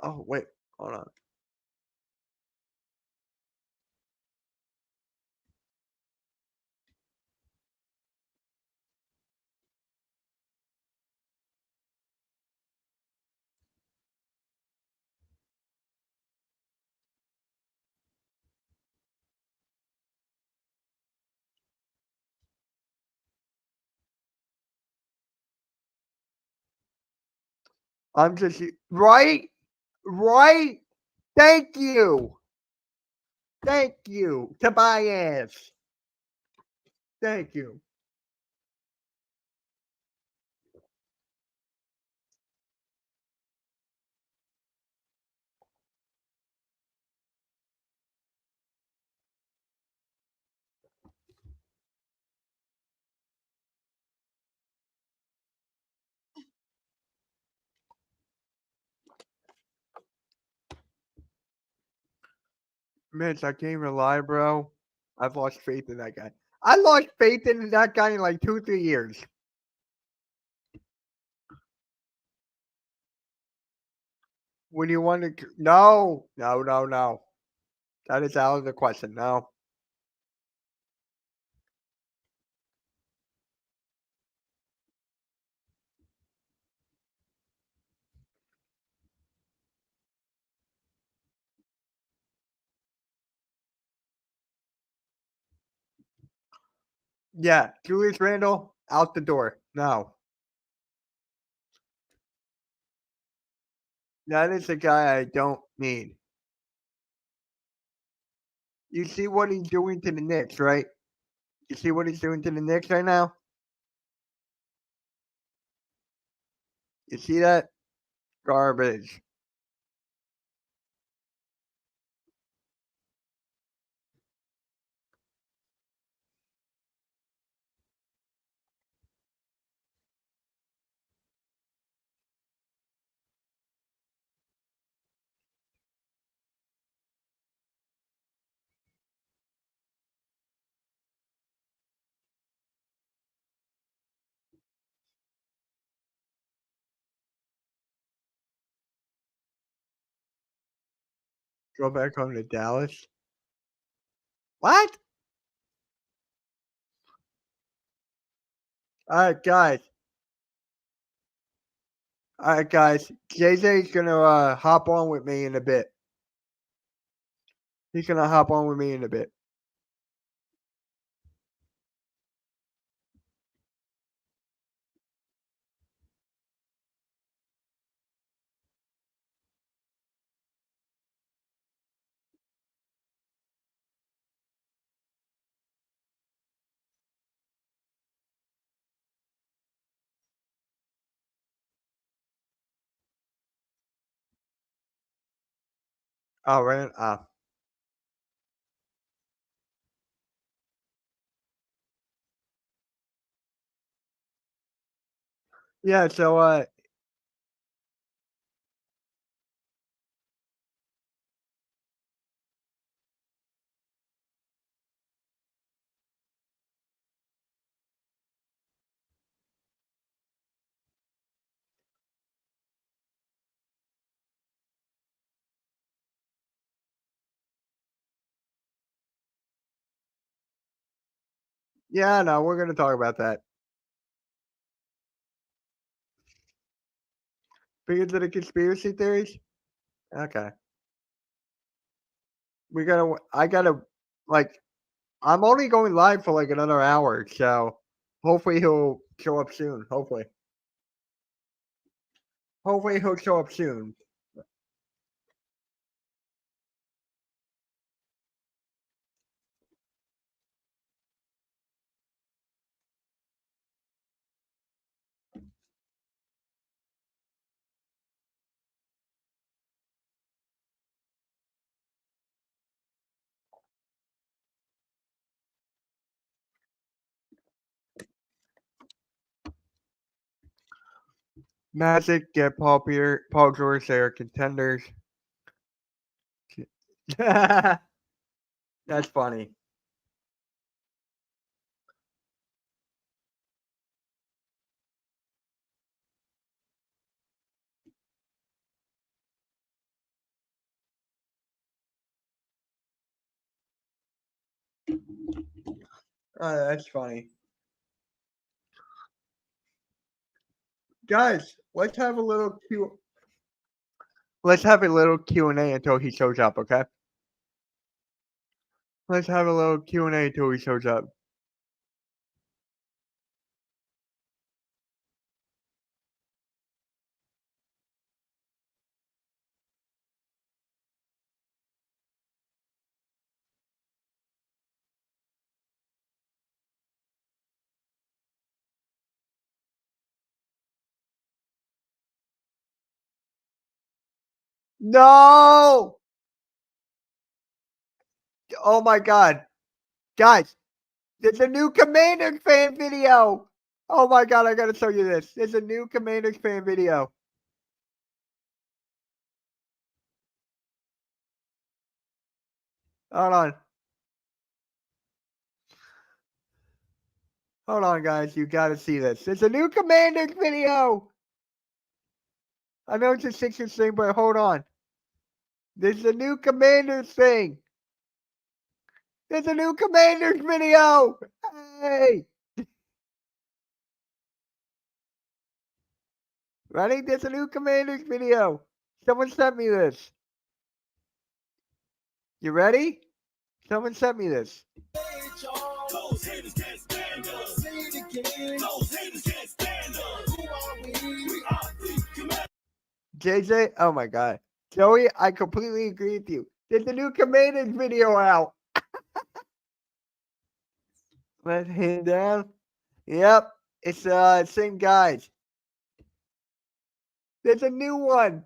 Oh, wait. Hold on. I'm just right. Right. Thank you. Thank you, Tobias. Thank you. Mitch, I can't even lie, bro. I've lost faith in that guy. I lost faith in that guy in like 2-3 years. When you want to, no. That is out of the question. No. Yeah, Julius Randle out the door. No, that is the guy I don't need. You see what he's doing to the Knicks, right? You see what he's doing to the Knicks right now? You see that? Garbage. Go back home to Dallas. What? All right, guys. All right, guys. JJ's gonna hop on with me in a bit. He's gonna hop on with me in a bit. Oh, right. Yeah. So, yeah. No, we're gonna talk about that because of the conspiracy theories. Okay. We gotta. I gotta. Like, I'm only going live for like another hour, so hopefully he'll show up soon. Hopefully he'll show up soon. Magic get Paul George. They are contenders. That's funny. That's funny. Guys, let's have a little Q. Let's have a little Q&A until he shows up. Okay. Let's have a little Q&A until he shows up. No! Oh my God, guys! There's a new Commanders fan video. Oh my God, I gotta show you this. There's a new Commanders fan video. Hold on. Hold on, guys. You gotta see this. There's a new Commanders video. I know it's a Sixers thing, but hold on. There's a new Commanders thing. There's a new Commanders video. Hey. Ready? There's a new Commanders video. Someone sent me this. You ready? Someone sent me this. Those haters can't stand us. Say it again. Those haters can't stand us. Who are we? We are the Commanders. JJ, oh my God. Joey, I completely agree with you. There's a new Commanders video out. Let him down. Yep. It's same guys. There's a new one.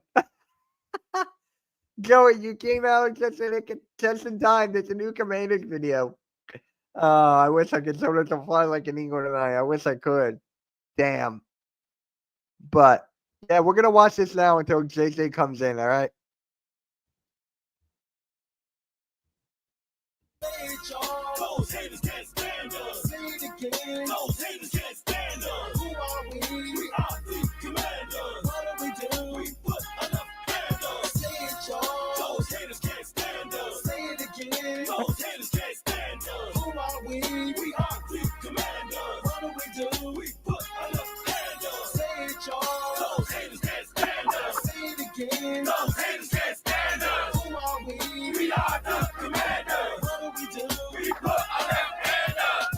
Joey, you came out just in time. There's a new Commanders video. I wish I could show it to fly like an eagle tonight. I wish I could. Damn. But yeah, we're gonna watch this now until JJ comes in. All right. Those haters can't stand us. Say it again. Those haters can't stand us. Who are we? We are the Commanders. What do we do? We put enough handles. Say it, y'all. Those haters can't stand us. Say it again. Those haters can't stand us. Who are we? We are the Commanders. What do we do? We put enough handles. Say it, y'all. Those haters can't stand us. Say it again. Those haters can't stand us. Who are we? We are the Commanders. What do we do? We put our left hand up.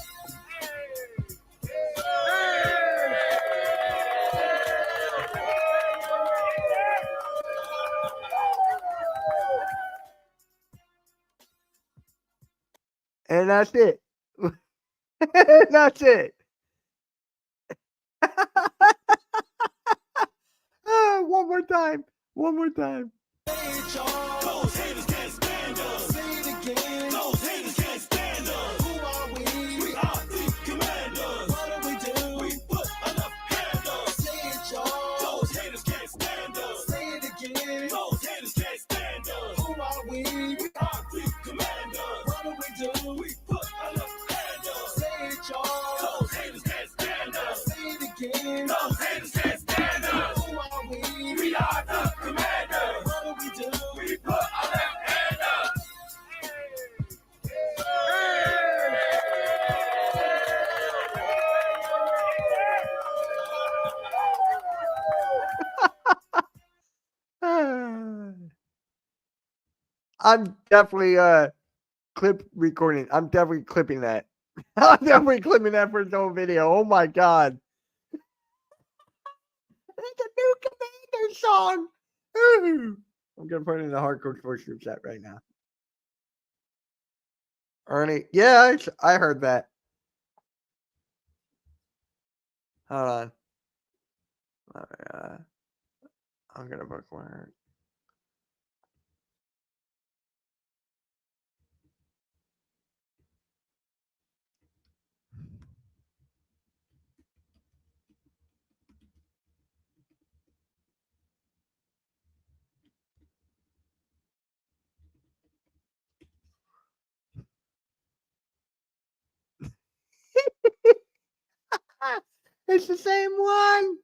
And that's it. That's it. One more time. One more time. Those haters begin. Those haters can't stand us. Who are we? We are the Commanders. What do? We put our left hand up. I'm definitely clip recording. I'm definitely clipping that. I'm definitely clipping that for its own video. Oh my god. It's a new Commander song. Ooh. I'm gonna put it in the hardcore sports group chat right now. Ernie, yeah, I heard that. Hold on. I'm gonna bookmark. It's the same one.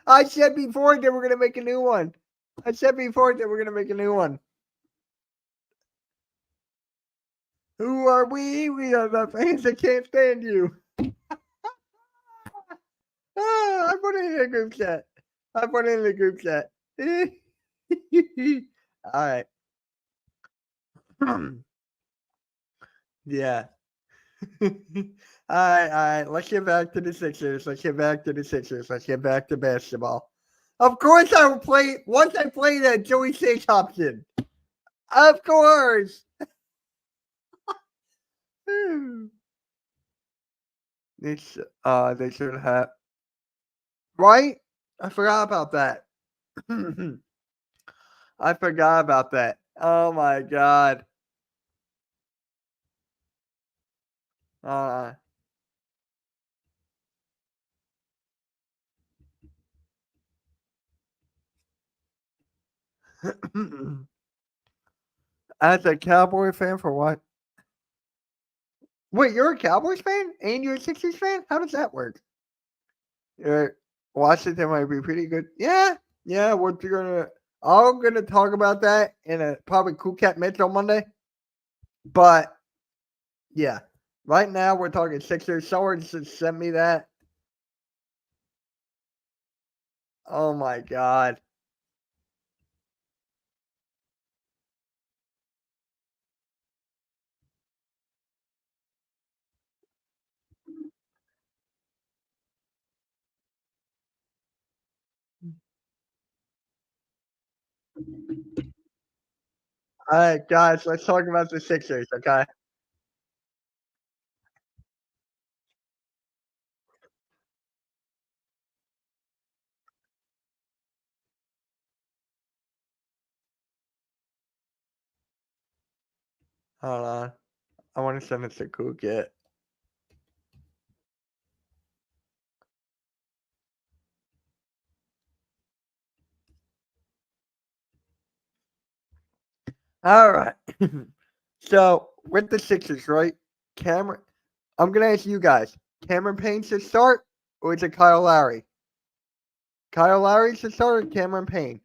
I said before that we're gonna make a new one. I said before that we're gonna make a new one. Who are we? We are the fans that can't stand you. I put it in the group chat. I put it in the group chat. All right. Yeah. All right. Let's get back to the Sixers. Let's get back to basketball. Of course, I will play once I play that Joey Six option. Of course. They should have. Right? I forgot about that. I forgot about that. Oh my god. As a Cowboy fan for what? Wait, you're a Cowboys fan and you're a Sixers fan? How does that work? Washington might be pretty good. Yeah. I'm gonna talk about that in a probably Cool Cat Mitch on Monday. But yeah, right now we're talking Sixers. Someone just sent me that. Oh my god. All right, guys, let's talk about the Sixers, okay? Hold on. I want to send it to Cool Cat. All right. So with the Sixers, right? Cameron, I'm gonna ask you guys: Cameron Payne should start, or is it Kyle Lowry? Kyle Lowry should start, or Cameron Payne?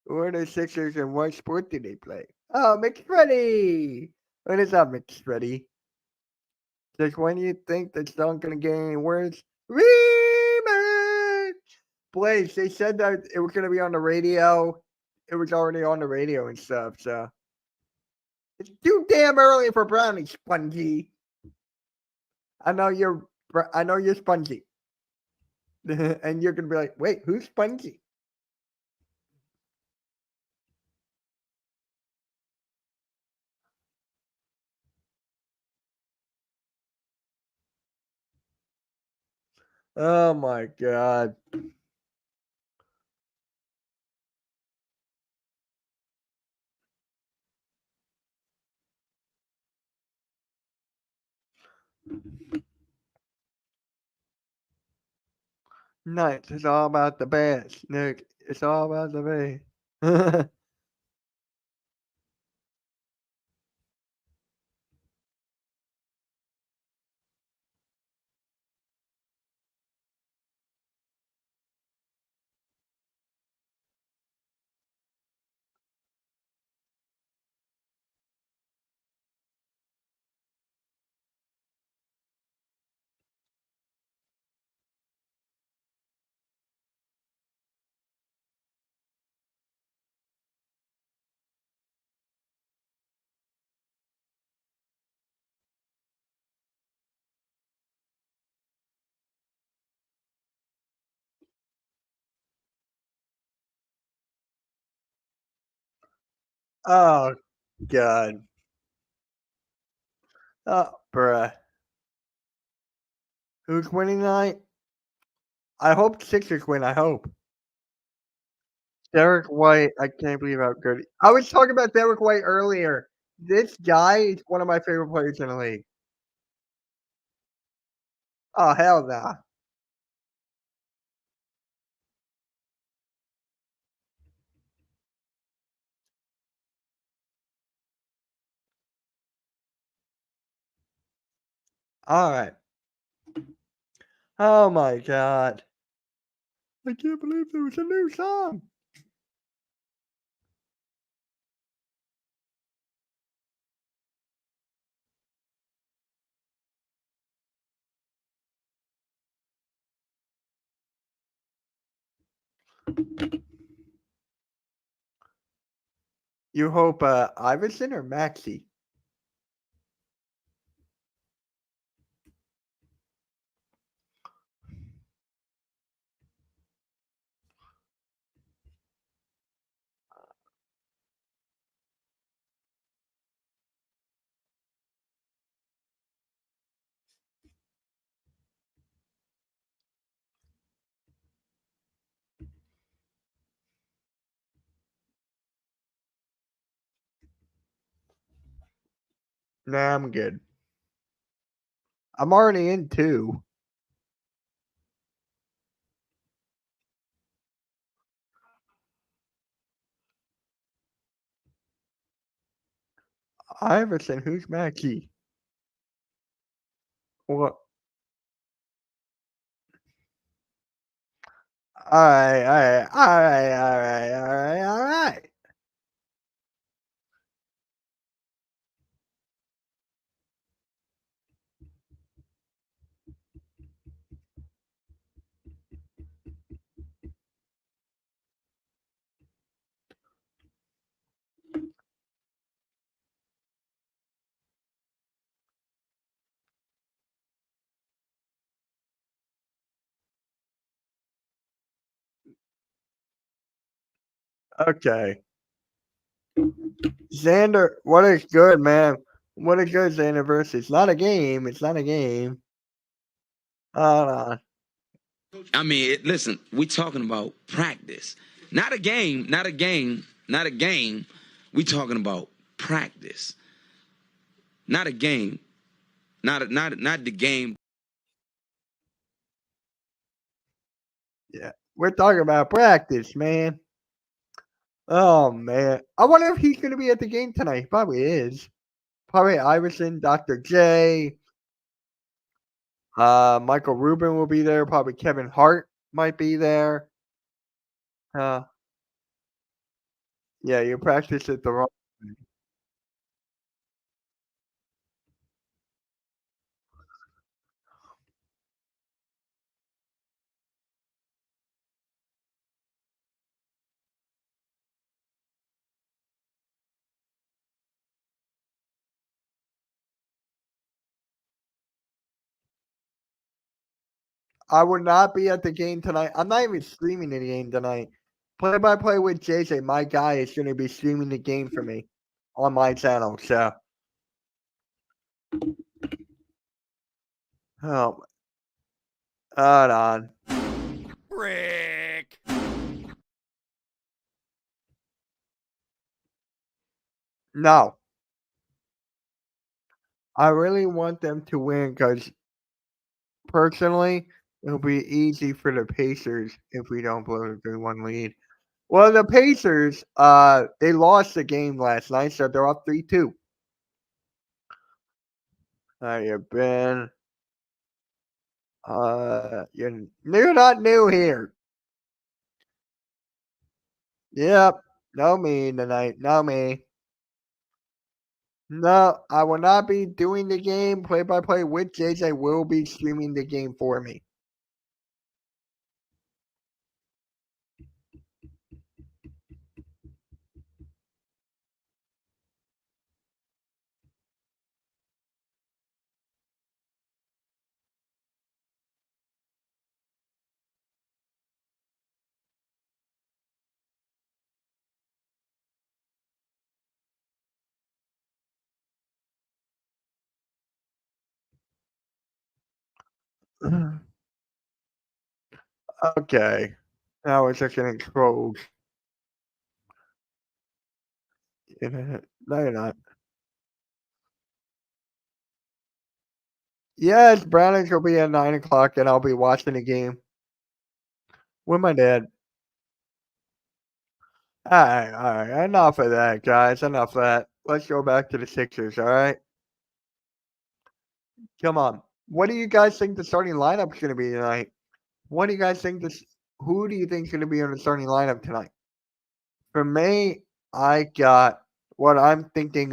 Who are the Sixers, and what sport do they play? Oh, McSpready. What is up, McSpready? Just when you think that's not gonna get any worse, rematch. Blaze, they said that it was gonna be on the radio. It was already on the radio and stuff. So it's too damn early for brownie, Spongy. I know you're Spongy. And you're gonna be like, wait, who's Spongy? Oh my god. Nice. It's all about the bass, Nick. It's all about the bass. Oh, God. Oh, bruh. Who's winning tonight? I hope Sixers win. I hope. Derek White. I can't believe how good. I was talking about Derek White earlier. This guy is one of my favorite players in the league. Oh, hell nah. All right. Oh my God. I can't believe there was a new song. You hope Iverson or Maxi? Nah, I'm good. I'm already in two. Iverson, who's Maxi? What? All right. Okay. Xander, what is good, man? What is good, Xander versus? It's not a game. It's not a game. Hold on. I mean, listen, we talking about practice, not a game, not a game, not a game. We talking about practice, not a game, not the game. Yeah. We're talking about practice, man. Oh man. I wonder if he's gonna be at the game tonight. He probably is. Probably Iverson, Dr. J, Michael Rubin will be there. Probably Kevin Hart might be there. Uh, yeah, you practice at the wrong. I will not be at the game tonight. I'm not even streaming the game tonight. Play by play with JJ, my guy, is going to be streaming the game for me on my channel. So, oh, hold on. Brick. No, I really want them to win because personally, it'll be easy for the Pacers if we don't blow the 3-1 lead. Well, the Pacers, they lost the game last night, so they're up 3-2. How you been? You're not new here. Yep. No me tonight. No me. No, I will not be doing the game play by play with JJ. Will be streaming the game for me. Okay. Now it's just getting exposed. No, you're not. Yes, Brownings will be at 9 o'clock, and I'll be watching the game with my dad. All right. Enough of that, guys. Enough of that. Let's go back to the Sixers. All right. Come on. What do you guys think the starting lineup is going to be tonight? What do you guys think this? Who do you think is going to be on the starting lineup tonight? For me, I got what I'm thinking.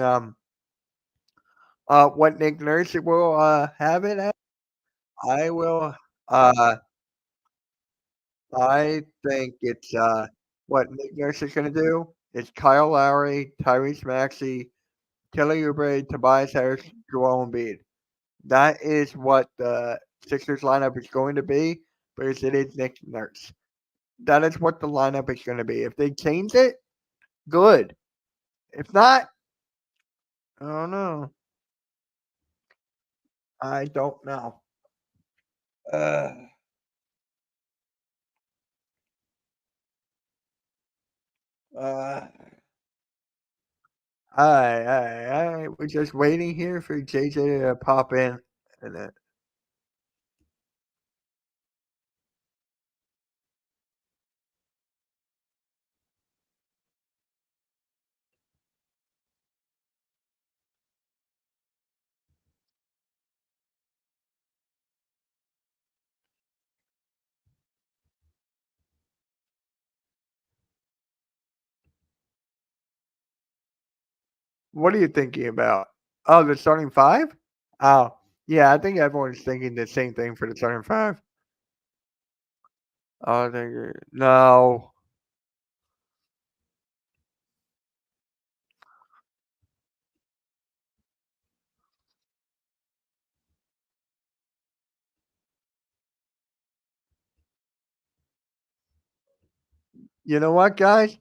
What Nick Nurse will have it at. I will. Uh, I think it's what Nick Nurse is going to do. It's Kyle Lowry, Tyrese Maxey, Kelly Oubre, Tobias Harris, Joel Embiid. That is what the Sixers lineup is going to be because it is Nick Nurse. That is what the lineup is going to be. If they change it, good. If not, I don't know. I don't know. Uh, uh, all right. We're just waiting here for JJ to pop in. And then, what are you thinking about? Oh, the starting five? Oh, yeah. I think everyone's thinking the same thing for the starting five. Oh, I think no. You know what, guys?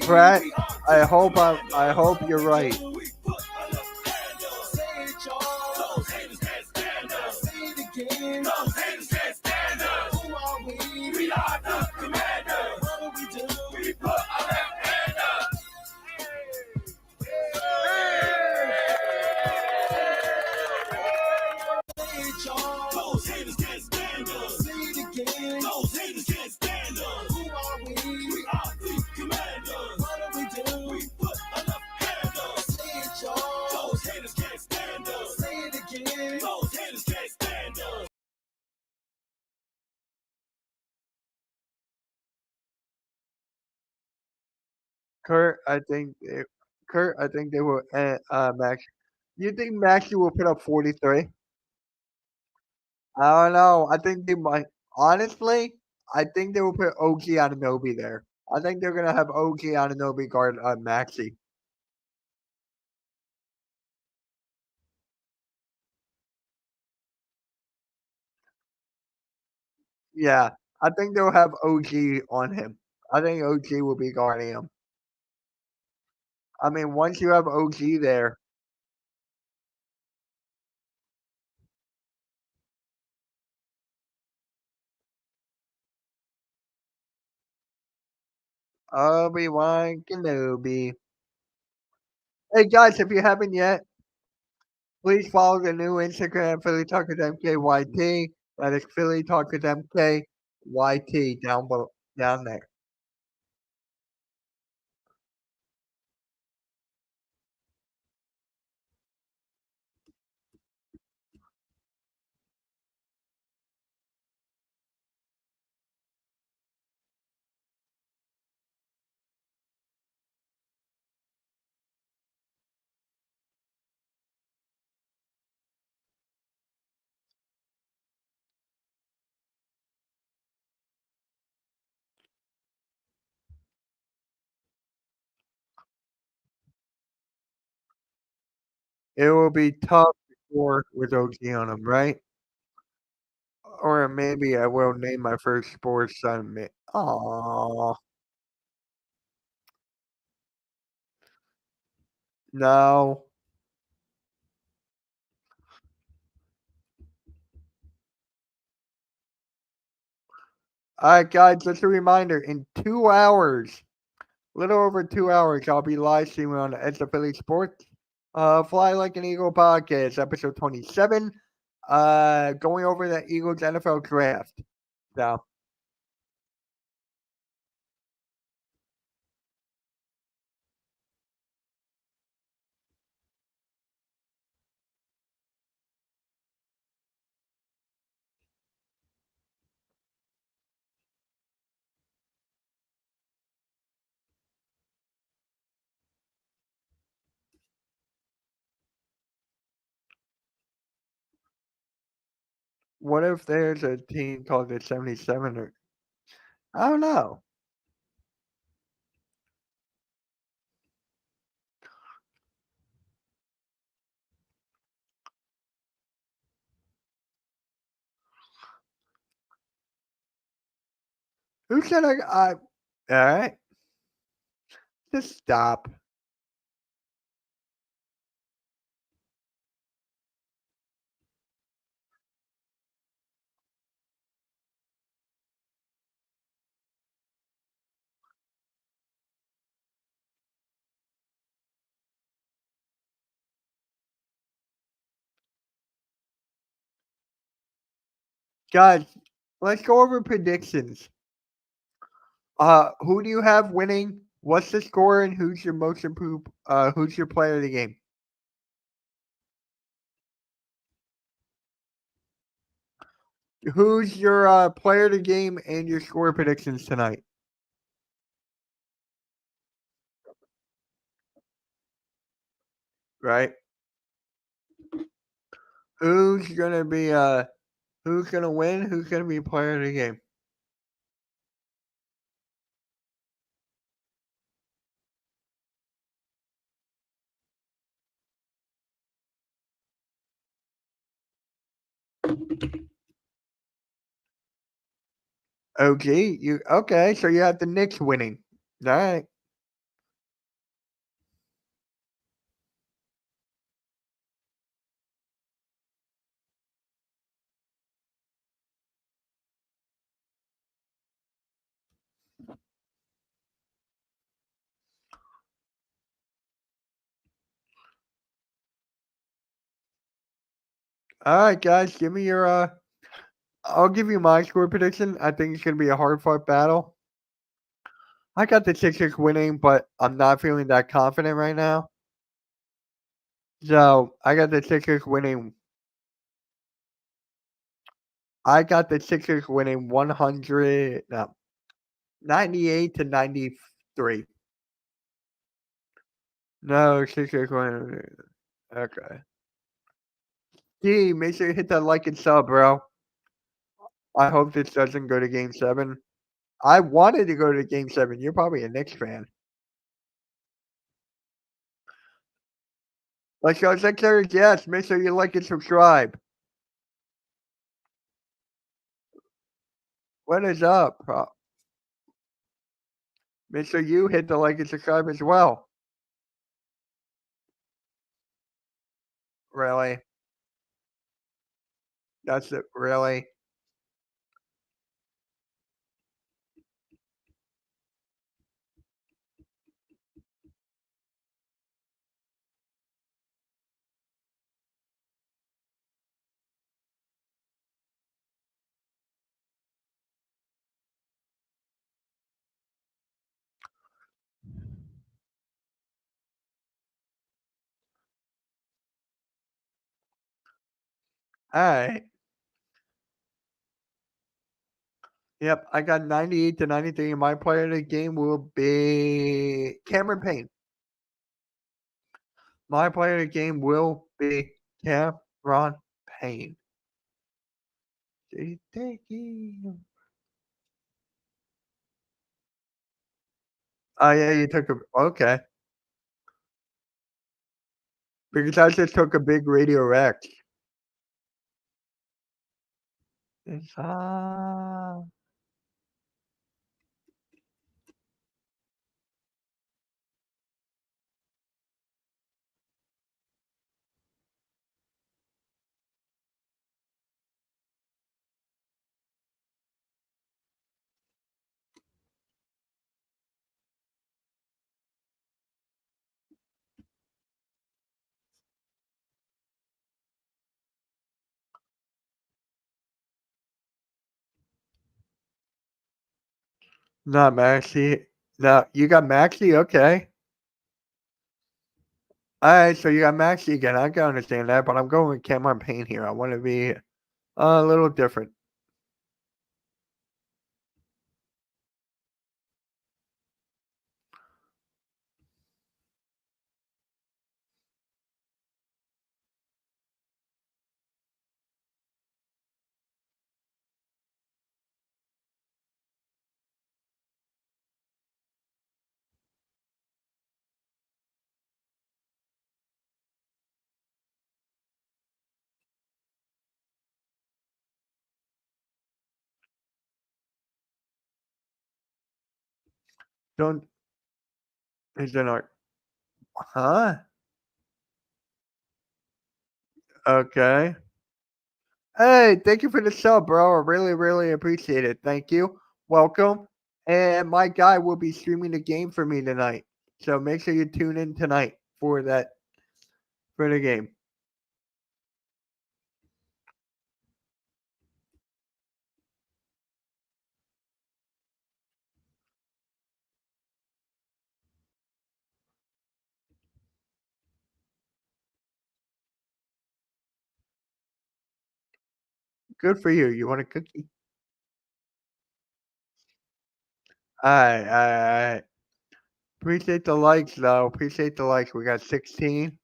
Brett, I hope you're right. Kurt, I think they will. Max, you think Maxie will put up 43? I don't know. I think they might. Honestly, I think they will put OG Ananobi there. I think they're gonna have OG Ananobi guard Maxi. Yeah, I think they'll have OG on him. I think OG will be guarding him. I mean, once you have OG there, Obi-Wan Kenobi. Hey guys, if you haven't yet, please follow the new Instagram Philly Talkers MKYT. That is Philly Talkers MKYT down below, down there. It will be tough to score with OT on them, right? Or maybe I will name my first sports son. Aw, no. All right, guys, just a reminder in 2 hours, little over 2 hours, I'll be live streaming on the Edge of Philly Sports. Fly Like an Eagle podcast, episode 27. Going over the Eagles NFL draft. So, what if there's a team called the 77 or I don't know. Who said all right, just stop. Guys, let's go over predictions. Who do you have winning? What's the score and who's your most improved? Who's your player of the game? Who's your player of the game and your score predictions tonight? Right? Who's gonna be who's gonna win? Who's gonna be player of the game? OG, you okay? So you have the Knicks winning. All right. All right, guys. Give me your I'll give you my score prediction. I think it's gonna be a hard fought battle. I got the Sixers winning, but I'm not feeling that confident right now. So I got the Sixers winning. I got the Sixers winning 100, no, 98 to 93. No, Sixers winning. Okay. Gee, make sure you hit that like and sub, bro. I hope this doesn't go to game 7. I wanted to go to game 7. You're probably a Knicks fan. Let's go, Sixers. Yes, make sure you like and subscribe. What is up? Make sure you hit the like and subscribe as well. Really? That's it. Really? All right. Yep, I got 98 to 93. My player of the game will be Cameron Payne. My player of the game will be Cameron Payne. Thank you. Oh, yeah, you took a. Okay. Because I just took a big Radio X. It's not Maxi. No, you got Maxi? Okay. All right, so you got Maxi again. I can understand that, but I'm going with Cameron Payne here. I want to be a little different. Don't. Is it not? Huh? Okay. Hey, thank you for the sub, bro. I really, really appreciate it. Thank you. Welcome. And my guy will be streaming the game for me tonight. So make sure you tune in tonight for the game. Good for you. You want a cookie? All right. Appreciate the likes, though. Appreciate the likes. We got 16.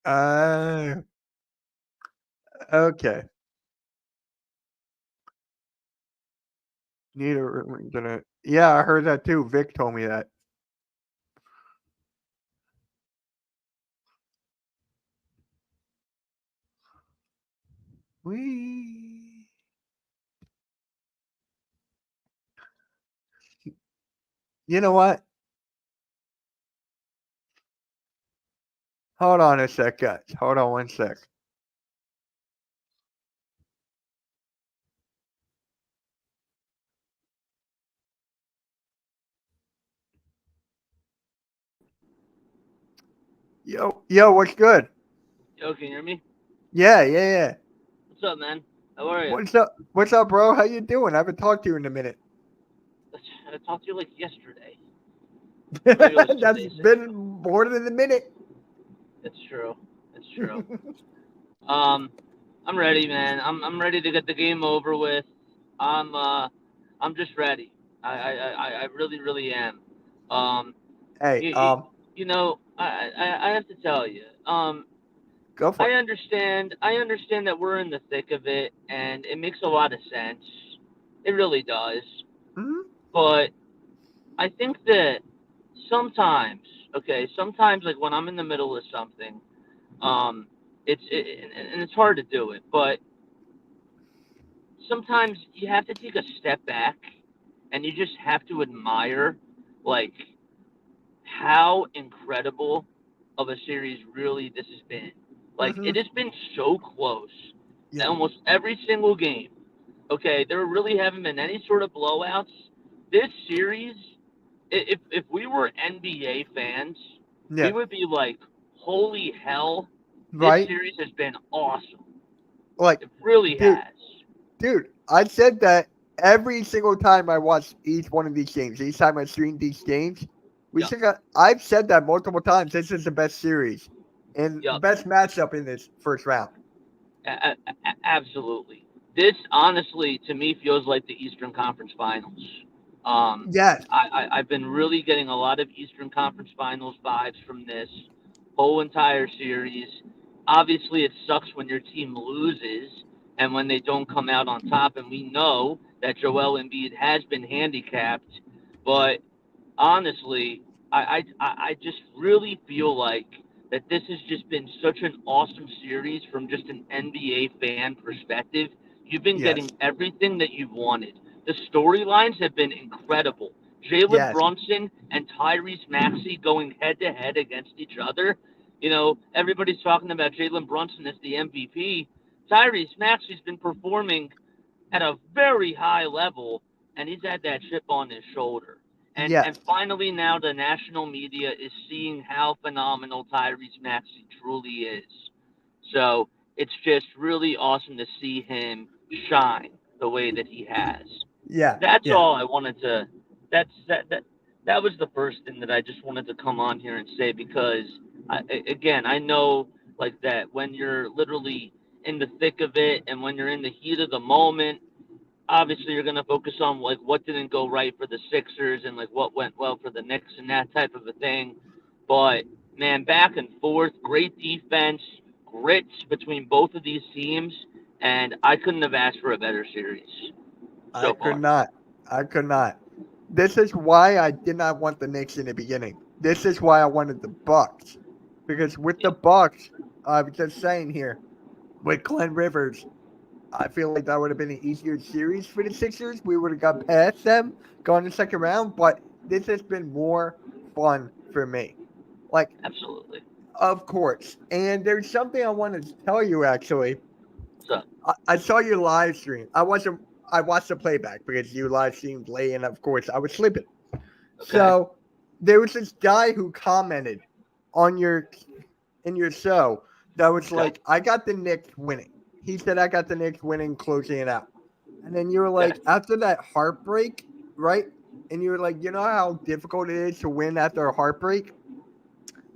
Uh, okay. Gonna. Yeah, I heard that too. Vic told me that. We. You know what? Hold on a sec, guys. Hold on one sec. Yo, what's good? Yo, can you hear me? Yeah. What's up, man? How are you? What's up, bro? How you doing? I haven't talked to you in a minute. I talked to you like yesterday. Maybe it was 2 That's days been ago. more than a minute. It's true. It's true. I'm ready, man. I'm ready to get the game over with. I'm just ready. I really, really am. Um, Hey, you know, I have to tell you. go for it. I understand that we're in the thick of it, and it makes a lot of sense. It really does. Mhm. But I think that sometimes, sometimes like when I'm in the middle of something, um, and it's hard to do it, but sometimes you have to take a step back, and you just have to admire, like, how incredible of a series really this has been. Like, it Mhm. has been so close Yeah. almost every single game. Okay, there really haven't been any sort of blowouts. This series, if we were NBA fans, we Yeah. would be like, "Holy hell, this Right. series has been awesome." Like, It really dude, has. dude. I said that. every single time I watch each one of these games, each time I stream these games, Yep. I've said that multiple times. This is the best series and the Yep. best matchup in this first round. Absolutely. This honestly, to me, feels like the Eastern Conference Finals. Yes, I've been really getting a lot of Eastern Conference Finals vibes from this whole entire series. Obviously, it sucks when your team loses and when they don't come out on top, and we know that Joel Embiid has been handicapped. But honestly, I just really feel like that this has just been such an awesome series from just an NBA fan perspective. You've been yes, getting everything that you've wanted. The storylines have been incredible. Jalen yes, Brunson and Tyrese Maxey going head to head against each other. You know, everybody's talking about Jalen Brunson as the MVP. Tyrese Maxey's been performing at a very high level, and he's had that chip on his shoulder. yes, And finally, now the national media is seeing how phenomenal Tyrese Maxey truly is. So it's just really awesome to see him shine the way that he has. yeah, That's yeah. all I wanted to. That was the first thing that I just wanted to come on here and say because again I know like that when you're literally in the thick of it and when you're in the heat of the moment, obviously you're going to focus on like what didn't go right for the Sixers and like what went well for the Knicks and that type of a thing. But man, back and forth, great defense, grits between both of these teams, and I couldn't have asked for a better series I so could far. not. I could not. This is why I did not want the Knicks in the beginning. This is why I wanted the Bucks, because with the Bucks, I was just saying here with Glenn Rivers, I feel like that would have been an easier series for the Sixers. We would have got past them going the second round, but this has been more fun for me. Like, Absolutely. of course. And there's something I wanted to tell you actually. So I saw your live stream. I watched the playback because you live streamed late, and of course I was sleeping. okay, So there was this guy who commented on your show that was okay, like, I got the Knicks winning. He said I got the Knicks winning, closing it out. And then you were okay. like, after that heartbreak, right? And you were like, you know how difficult it is to win after a heartbreak?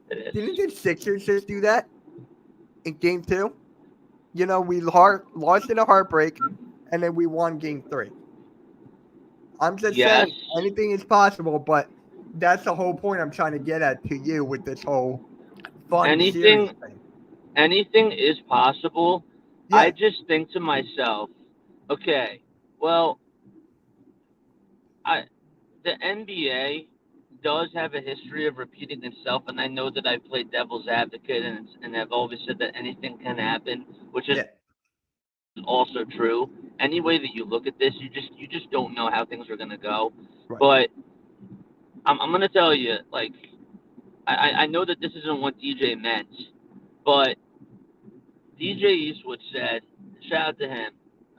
It Didn't is. the Sixers just do that in game two? You know, we lost in a heartbreak, and then we won game three. I'm just Yes. saying anything is possible, but that's the whole point I'm trying to get at to you with this whole fun series Anything thing. anything is possible. I Yeah, just think to myself, okay, well, I the NBA does have a history of repeating itself, and I know that I've played devil's advocate and I've always said that anything can happen, which is yeah, also true. Any way that you look at this, you just don't know how things are gonna go. right. But I'm gonna tell you, like I know that this isn't what DJ meant, but DJ Eastwood said, shout out to him.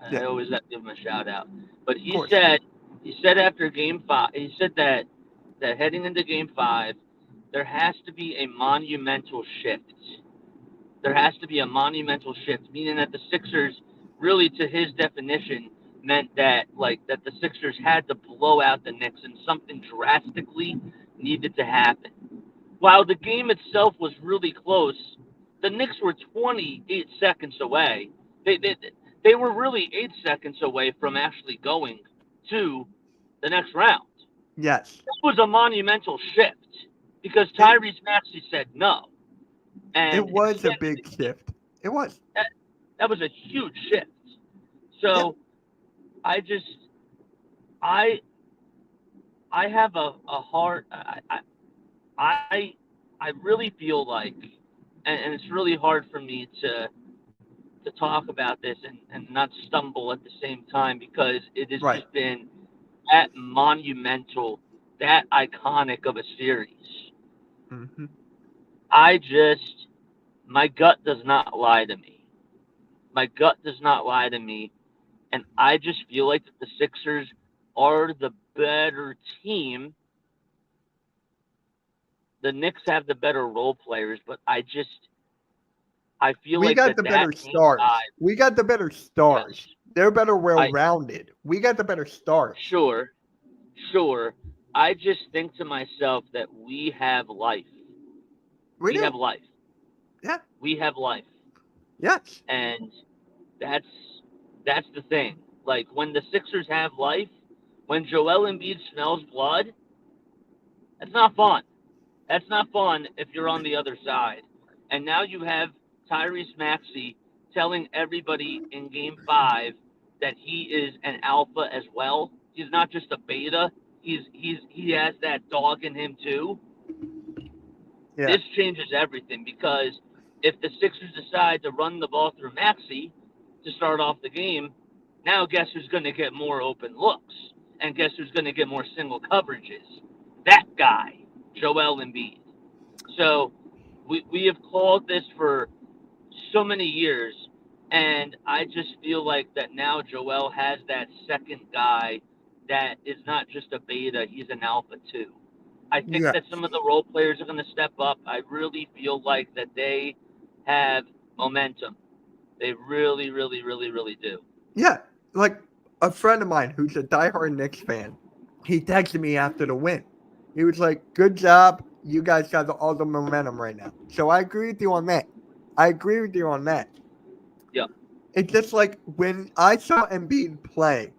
Yeah, I always have to give him a shout out. But of course. he said after game five, he said that heading into game five, there has to be a monumental shift. There has to be a monumental shift, meaning that the Sixers, really to his definition, meant that like that the Sixers had to blow out the Knicks and something drastically needed to happen. While the game itself was really close, the Knicks were 28 seconds away. They, they, they were really 8 seconds away from actually going to the next round. Yes, This was a monumental shift because it Tyrese Maxey said no. it And was a again, big shift. It was. that, that was a huge shift. Yeah, So I just, I, I have a heart. I, I really feel like, and it's really hard for me to talk about this and not stumble at the same time because it has right. just been that monumental, that iconic of a series. Hmm. I just, my gut does not lie to me. My gut does not lie to me. And I just feel like that the Sixers are the better team. The Knicks have the better role players, but I feel We like got that the that better game stars. five, We got the better yes, stars. They're better well-rounded. We got the better start. Sure. I just think to myself that we have life. We have do. life. Yeah. We have life. Yes. And that's the thing. Like when the Sixers have life, when Joel Embiid smells blood, that's not fun. That's not fun if you're on the other side. And now you have Tyrese Maxey telling everybody in Game 5 that he is an alpha as well. He's not just a beta. He has that dog in him too. Yeah. This changes everything because if the Sixers decide to run the ball through Maxey to start off the game, now guess who's going to get more open looks? And guess who's going to get more single coverages? That guy, Joel Embiid. So we have called this for so many years, and I just feel like that now Joel has that second guy that is not just a beta, he's an alpha too. I think Yeah. that some of the role players are going to step up. I really feel like that they have momentum. They really, really, really, really do. Yeah. Like a friend of mine who's a diehard Knicks fan, he texted me after the win. He was like, "Good job. You guys got all the momentum right now." So I agree with you on that. Yeah. It's just like when I saw Embiid play,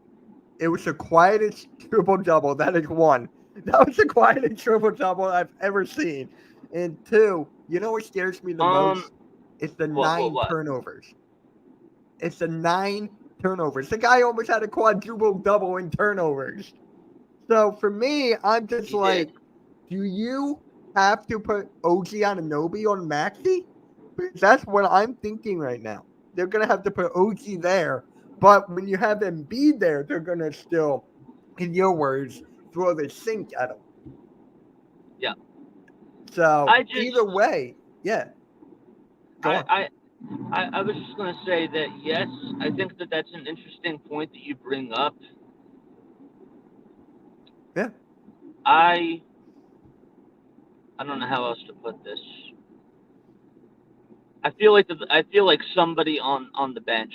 it was the quietest triple-double that is won. That was the quietest triple-double I've ever seen. And two, you know what scares me the most? It's the What? turnovers. It's the 9 turnovers. The guy almost had a quadruple-double in turnovers. So for me, I'm just He like, did. do you have to put OG Anunoby on Maxey? Because that's what I'm thinking right now. They're going to have to put OG there. But when you have Embiid there, they're going to still, in your words, throw the sink at him. Yeah. So I just, either way, yeah. Go on. I was just going to say that, yes, I think that that's an interesting point that you bring up. Yeah. I don't know how else to put this. I feel like somebody on the bench,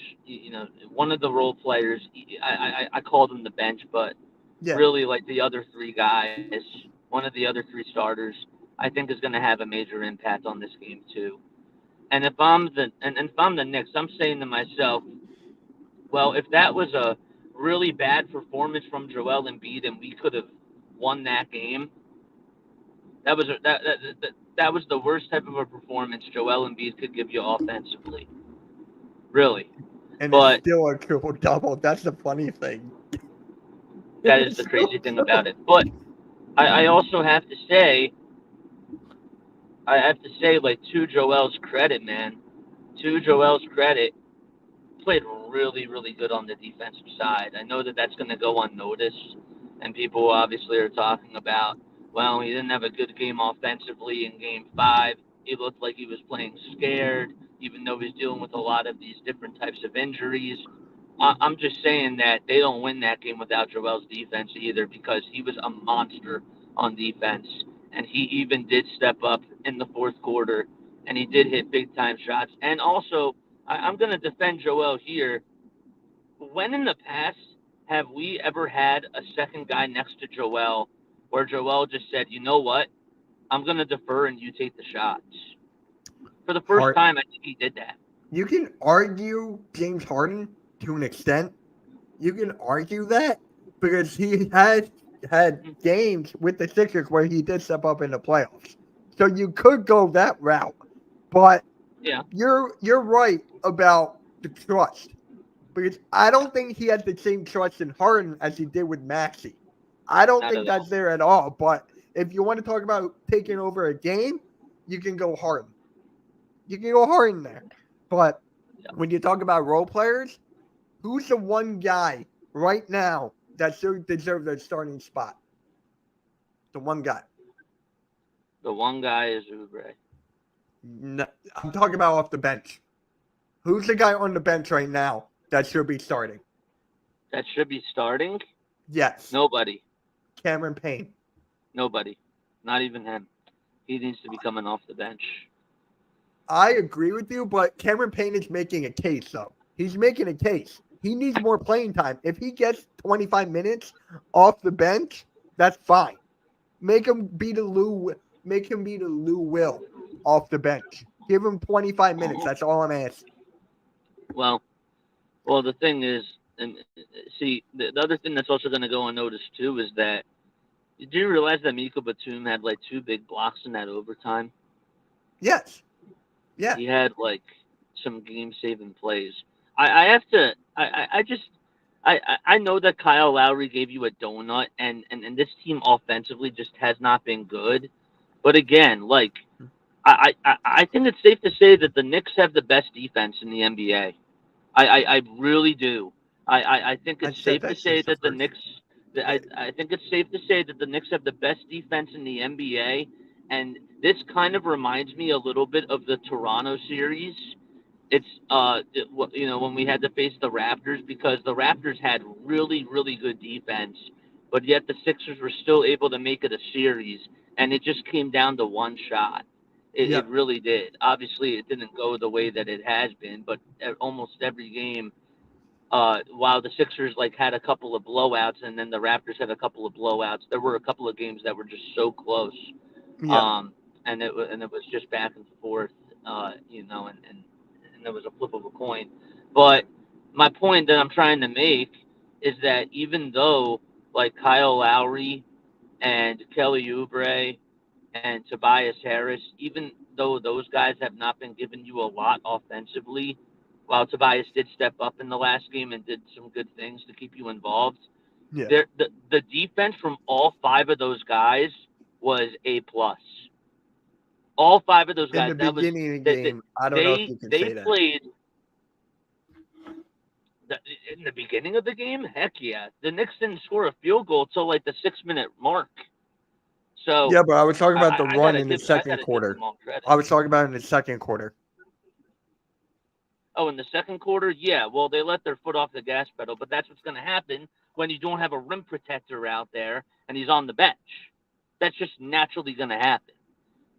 one of the role players. I call them the bench, but Yeah. really like the other three guys, one of the other three starters, I think is going to have a major impact on this game too. And if I'm the Knicks, I'm saying to myself, well, if that was a really bad performance from Joel Embiid and we could have won that game, that was the worst type of a performance Joel Embiid could give you offensively. Really. And it's But still a triple-double. That's the funny thing. that is the crazy thing about it. But I also have to say, like, to Joel's credit, played really, really good on the defensive side. I know that that's going to go unnoticed, and people obviously are talking about, well, he didn't have a good game offensively in Game 5. He looked like he was playing scared, even though he's dealing with a lot of these different types of injuries. I'm just saying that they don't win that game without Joel's defense either, because he was a monster on defense, and he even did step up in the fourth quarter, and he did hit big-time shots. And also, I'm going to defend Joel here. When in the past have we ever had a second guy next to Joel where Joel just said, you know what, I'm going to defer and you take the shots? For the first time, I think he did that. You can argue James Harden to an extent. You can argue that because he has had games with the Sixers where he did step up in the playoffs. So you could go that route. But yeah, you're right about the trust. Because I don't think he had the same trust in Harden as he did with Maxey. I don't Not think at that's all. there at all. But if you want to talk about taking over a game, you can go Harden. You can go Harden there. But when you talk about role players, who's the one guy right now that should deserve the starting spot? The one guy. The one guy is Oubre. No, I'm talking about off the bench. Who's the guy on the bench right now that should be starting? That should be starting? Yes. Nobody. Cameron Payne. Nobody. Not even him. He needs to be coming off the bench. I agree with you, but Cameron Payne is making a case, though. He's making a case. He needs more playing time. If he gets 25 minutes off the bench, that's fine. Make him be the Lou Will off the bench. Give him 25 minutes. That's all I'm asking. Well, the thing is, and see, the other thing that's also going to go unnoticed too is that, did you realize that Miko Batum had like 2 big blocks in that overtime? Yes. Yeah. He had like some game-saving plays. I have to. I know that Kyle Lowry gave you a donut, and this team offensively just has not been good. But again, like I think it's safe to say that the Knicks have the best defense in the NBA. I really do. I think it's safe to say that the Knicks. I think it's safe to say that the Knicks have the best defense in the NBA, and this kind of reminds me a little bit of the Toronto series. It's when we had to face the Raptors, because the Raptors had really good defense, but yet the Sixers were still able to make it a series, and it just came down to one shot. It really did. Obviously, it didn't go the way that it has been, but almost every game, while the Sixers like had a couple of blowouts and then the Raptors had a couple of blowouts, there were a couple of games that were just so close. Yeah. And it was just back and forth, and there was a flip of a coin. But my point that I'm trying to make is that even though like Kyle Lowry and Kelly Oubre and Tobias Harris, even though those guys have not been giving you a lot offensively, while Tobias did step up in the last game and did some good things to keep you involved, the defense from all 5 of those guys was A+. All 5 of those guys. In the beginning of the game, I don't know if you can say that. Played in the beginning of the game. Heck yeah, the Knicks didn't score a field goal till like the 6-minute mark. So yeah, but I was talking about the run in the second quarter. I was talking about in the second quarter. Oh, in the second quarter, yeah. Well, they let their foot off the gas pedal, but that's what's going to happen when you don't have a rim protector out there and he's on the bench. That's just naturally going to happen.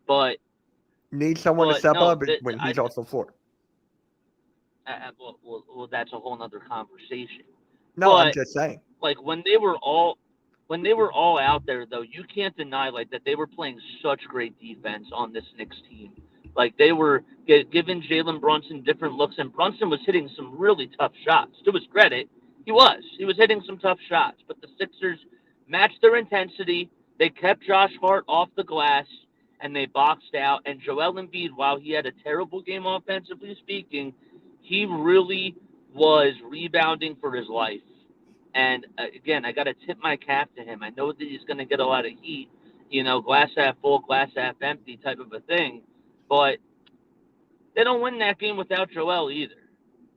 But need someone to step up when he's off the floor. Well, that's a whole nother conversation. No, I'm just saying. Like when they were all out there, though, you can't deny like that they were playing such great defense on this Knicks team. Like they were giving Jalen Brunson different looks, and Brunson was hitting some really tough shots. To his credit, he was hitting some tough shots. But the Sixers matched their intensity. They kept Josh Hart off the glass, and they boxed out. And Joel Embiid, while he had a terrible game offensively speaking, he really was rebounding for his life. And again, I got to tip my cap to him. I know that he's going to get a lot of heat, glass half full, glass half empty type of a thing. But they don't win that game without Joel either.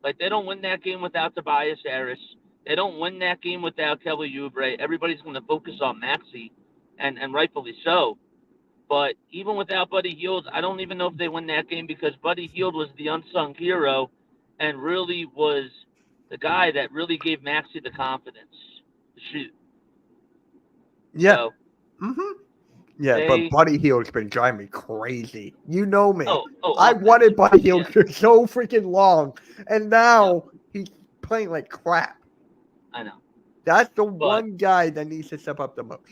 Like, they don't win that game without Tobias Harris. They don't win that game without Kelly Oubre. Everybody's going to focus on Maxey, and rightfully so. But even without Buddy Hield, I don't even know if they win that game, because Buddy Hield was the unsung hero and really was the guy that really gave Maxey the confidence to shoot. Yeah. So, yeah, but Buddy Hield's been driving me crazy. You know me. I Oh, wanted Buddy Hield for so freaking long, and now he's playing like crap. I know. That's the one guy that needs to step up the most.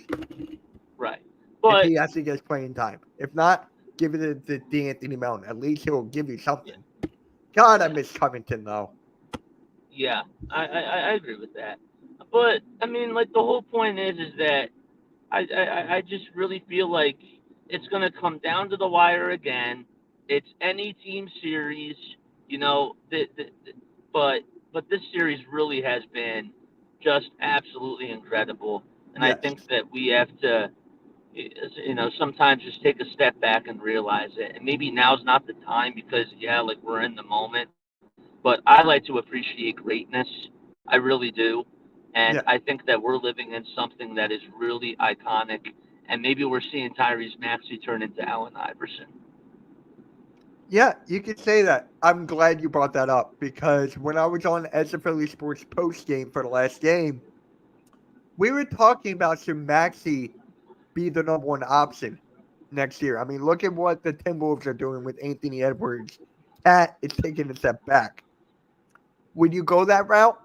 Right. But if he actually gets playing time. If not, give it to D'Anthony Melton. At least he'll give you something. God, I miss Covington, though. Yeah, I agree with that. But, I mean, like, the whole point is that I just really feel like it's going to come down to the wire again. It's any team series, but this series really has been just absolutely incredible. And I think that we have to, sometimes just take a step back and realize it. And maybe now's not the time because, we're in the moment. But I like to appreciate greatness. I really do. And I think that we're living in something that is really iconic. And maybe we're seeing Tyrese Maxey turn into Allen Iverson. Yeah, you could say that. I'm glad you brought that up, because when I was on Edge of Philly Sports post game for the last game, we were talking about should Maxey be the number one option next year. I mean, look at what the Timberwolves are doing with Anthony Edwards. Cat is taking a step back. Would you go that route?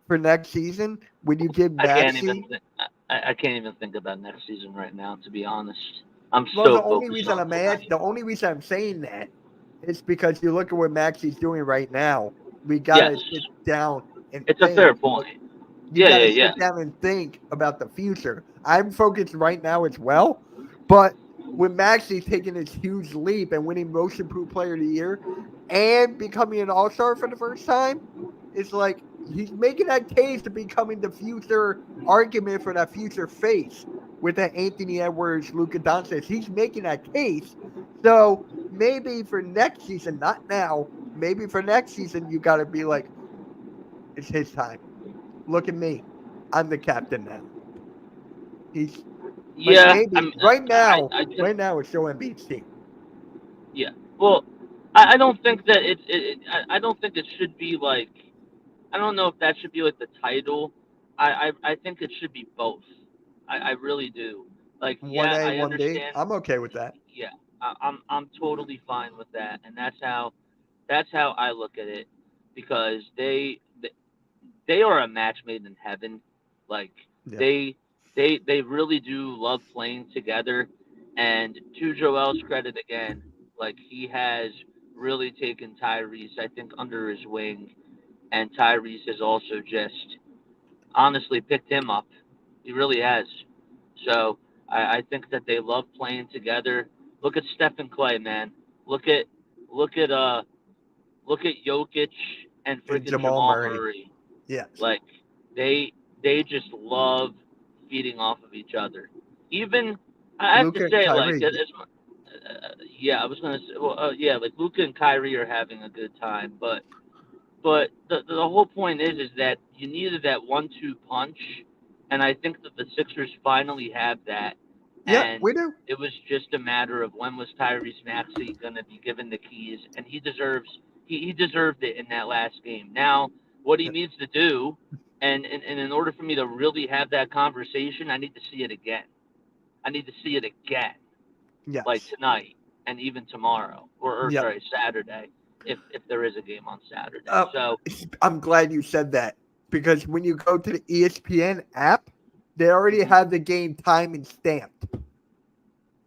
for next season when you give I can't Maxey. even think. I can't even think about next season right now. To be honest, I'm Well, so the only focused reason on I'm tonight. the only reason I'm saying that is because you look at what Maxey's doing right now. We Yes, gotta sit down and it's a fair think. point. You Yeah, got yeah, to yeah. sit down and think about the future. I'm focused right now as well, but with Maxey taking this huge leap and winning Most Improved Player of the Year and becoming an All Star for the first time, it's like he's making that case to becoming the future argument for that future face with that Anthony Edwards, Luka Doncic. He's making that case. So maybe for next season, not now, maybe for next season, you got to be like, it's his time. Look at me. I'm the captain now. He's like Yeah, maybe right now, I can. right now it's Joe Embiid's team. Yeah. Well, I don't think that I don't think it should be like. I don't know if that should be like the title. I think it should be both. I really do. Like, One yeah, A, I one B. understand. I'm okay with that. Yeah, I'm totally fine with that, and that's how I look at it, because they are a match made in heaven. Like, Yeah. they really do love playing together. And to Joel's credit again, like, he has really taken Tyrese, I think, under his wing, and Tyrese has also just honestly picked him up. He really has. So I think that they love playing together. Look at Steph and Clay, man. Look at look at uh look at Jokic and And freaking Jamal Jamal Murray. Murray. Yes. Like, they just love feeding off of each other. Even, I have to Luca and say, like, Kyrie. yeah, I was gonna say, well, yeah, like Luca and Kyrie are having a good time, but the whole point is that you needed that 1-2 punch, and I think that the Sixers finally have that. Yeah, And we do. it was just a matter of when was Tyrese Maxey going to be given the keys, and he deserved it in that last game. Now, what he needs to do, and in order for me to really have that conversation, I need to see it again. I need to see it again, like Yes. tonight and even tomorrow, or Yep. sorry, Saturday, if there is a game on Saturday. Uh, So I'm glad you said that because when you go to the ESPN app, they already have the game time and stamped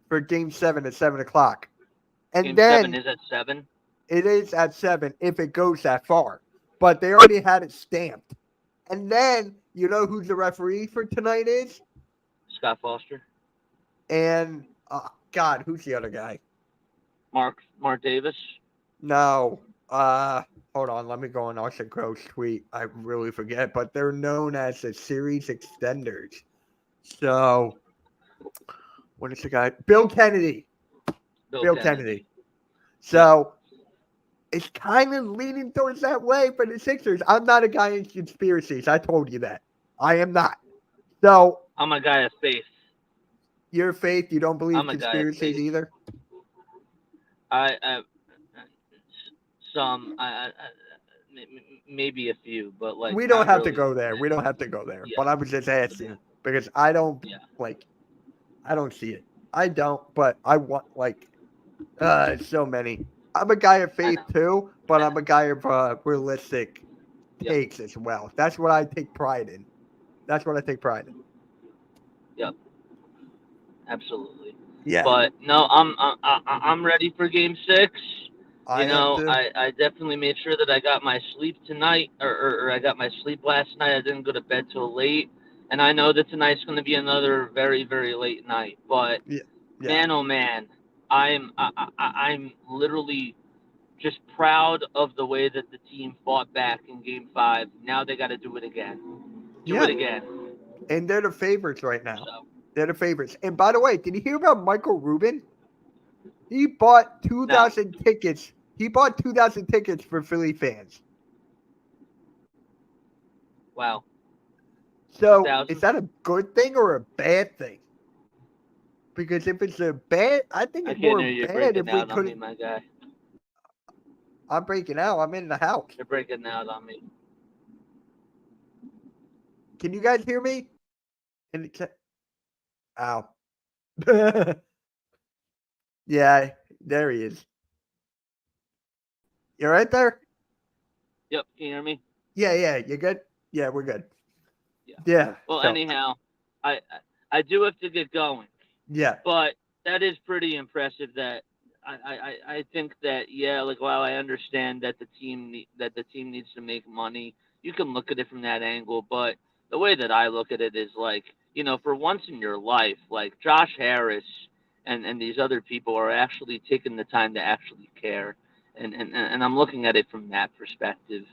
for Game 7 at 7 o'clock, and Game then 7 is at 7. it is at 7 if it goes that far. But they already had it stamped. And then you know who the referee for tonight is? Scott Foster, And God, who's the other guy? Mark Davis. No. Hold on, let me go on Austin Crow's tweet. I really forget, but they're known as the series extenders. So what is the guy? Bill Kennedy. Bill Kennedy. So it's kind of leaning towards that way for the Sixers. I'm not a guy in conspiracies. I told you that. I am not. So I'm a guy of faith. your faith, you don't believe I'm a guy of conspiracies faith. either? I some maybe a few, but like We don't not have to really. go there. We don't have to go there. Yeah, But I was just asking because I don't yeah. like I don't see it. I don't, but I want like so many. I'm a guy of I faith know. too, but I'm a guy of realistic Yep, takes as well. That's what I take pride in. That's what I take pride in. yep, absolutely. Yeah, But no, I'm ready for Game 6. I am too. I definitely made sure that I got my sleep tonight, or I got my sleep last night. I didn't go to bed till late, and I know that tonight's going to be another very, very late night. But Yeah, yeah, man, oh man, I'm literally just proud of the way that the team fought back in Game 5. Now they got to do it again. Do yeah. it again. And they're the favorites right now. So They're the favorites. And by the way, did you hear about Michael Rubin? He bought now, 2,000 tickets. He bought 2,000 tickets for Philly fans. wow, So is 2,000. that a good thing or a bad thing? Because if it's a bad, I think I it's can't more hear you bad breaking if we out on me, couldn't. my guy. I'm breaking out. I'm in the house. You're breaking out on me. Can you guys hear me? In the chat? Ow. Yeah, there he is. You right there? Yep, can you hear me? Yeah, you good? Yeah, we're good. Yeah. Yeah. Well, so, anyhow, I do have to get going, yeah. but that is pretty impressive. That I think that, yeah, like, while I understand that the team needs to make money, you can look at it from that angle. But the way that I look at it is like, for once in your life, like Josh Harris and these other people are actually taking the time to actually care, and I'm looking at it from that perspective.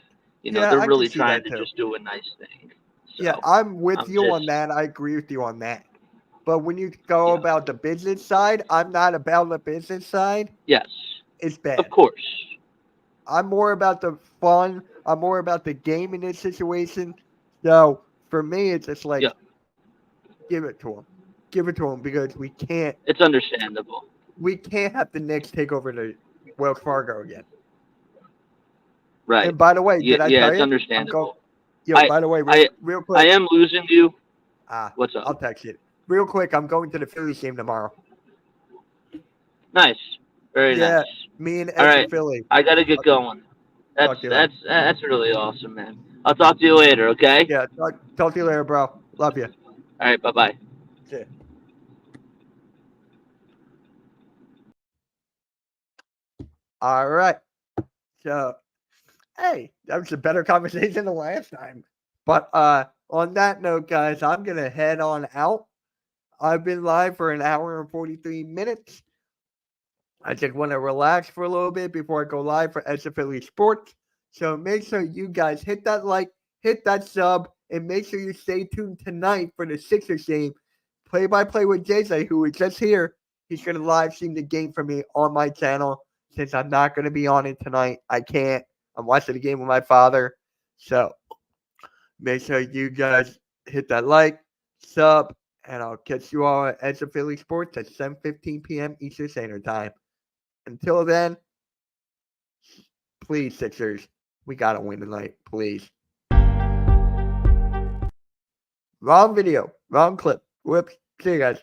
Yeah, They're I can really see trying that to too. just do a nice thing. Yeah, So I'm with I'm you just, on that. I agree with you on that. But when you go yeah, about the business side, I'm not about the business side. yes, It's of bad. course, I'm more about the fun. I'm more about the game in this situation. So for me, it's just yeah, like, give it to him. Give it to him because it's understandable. we can't have the Knicks take over the Wells Fargo again. Right. And by the way, Yeah, did I yeah, tell it's you? I'm going. understandable. Yo, I by the way, I real I quick. am losing you. What's up? I'll text you. Real quick, I'm going to the Phillies game tomorrow. Nice. Very nice. Yeah, me and All Edge right. of Philly. I gotta get going. That's Talk to you later. that's that's really awesome, man. I'll talk to you later, okay? Yeah, talk to you later, bro. Love you. All right, bye bye. See ya. All right. So, hey, that was a better conversation than last time. But on that note, guys, I'm gonna head on out. I've been live for an hour and 43 minutes. I just want to relax for a little bit before I go live for Edge of Philly Sports. So make sure you guys hit that like, hit that sub, and make sure you stay tuned tonight for the Sixers game. Play-by-play with JJ, who is just here. He's going to live stream the game for me on my channel. Since I'm not going to be on it tonight, I can't. I'm watching the game with my father. So make sure you guys hit that like, sub, and I'll catch you all at Edge of Philly Sports at 7:15 p.m. Eastern Standard Time. Until then, please, Sixers, we got to win tonight, please. Wrong video, wrong clip. Whoops. See you guys.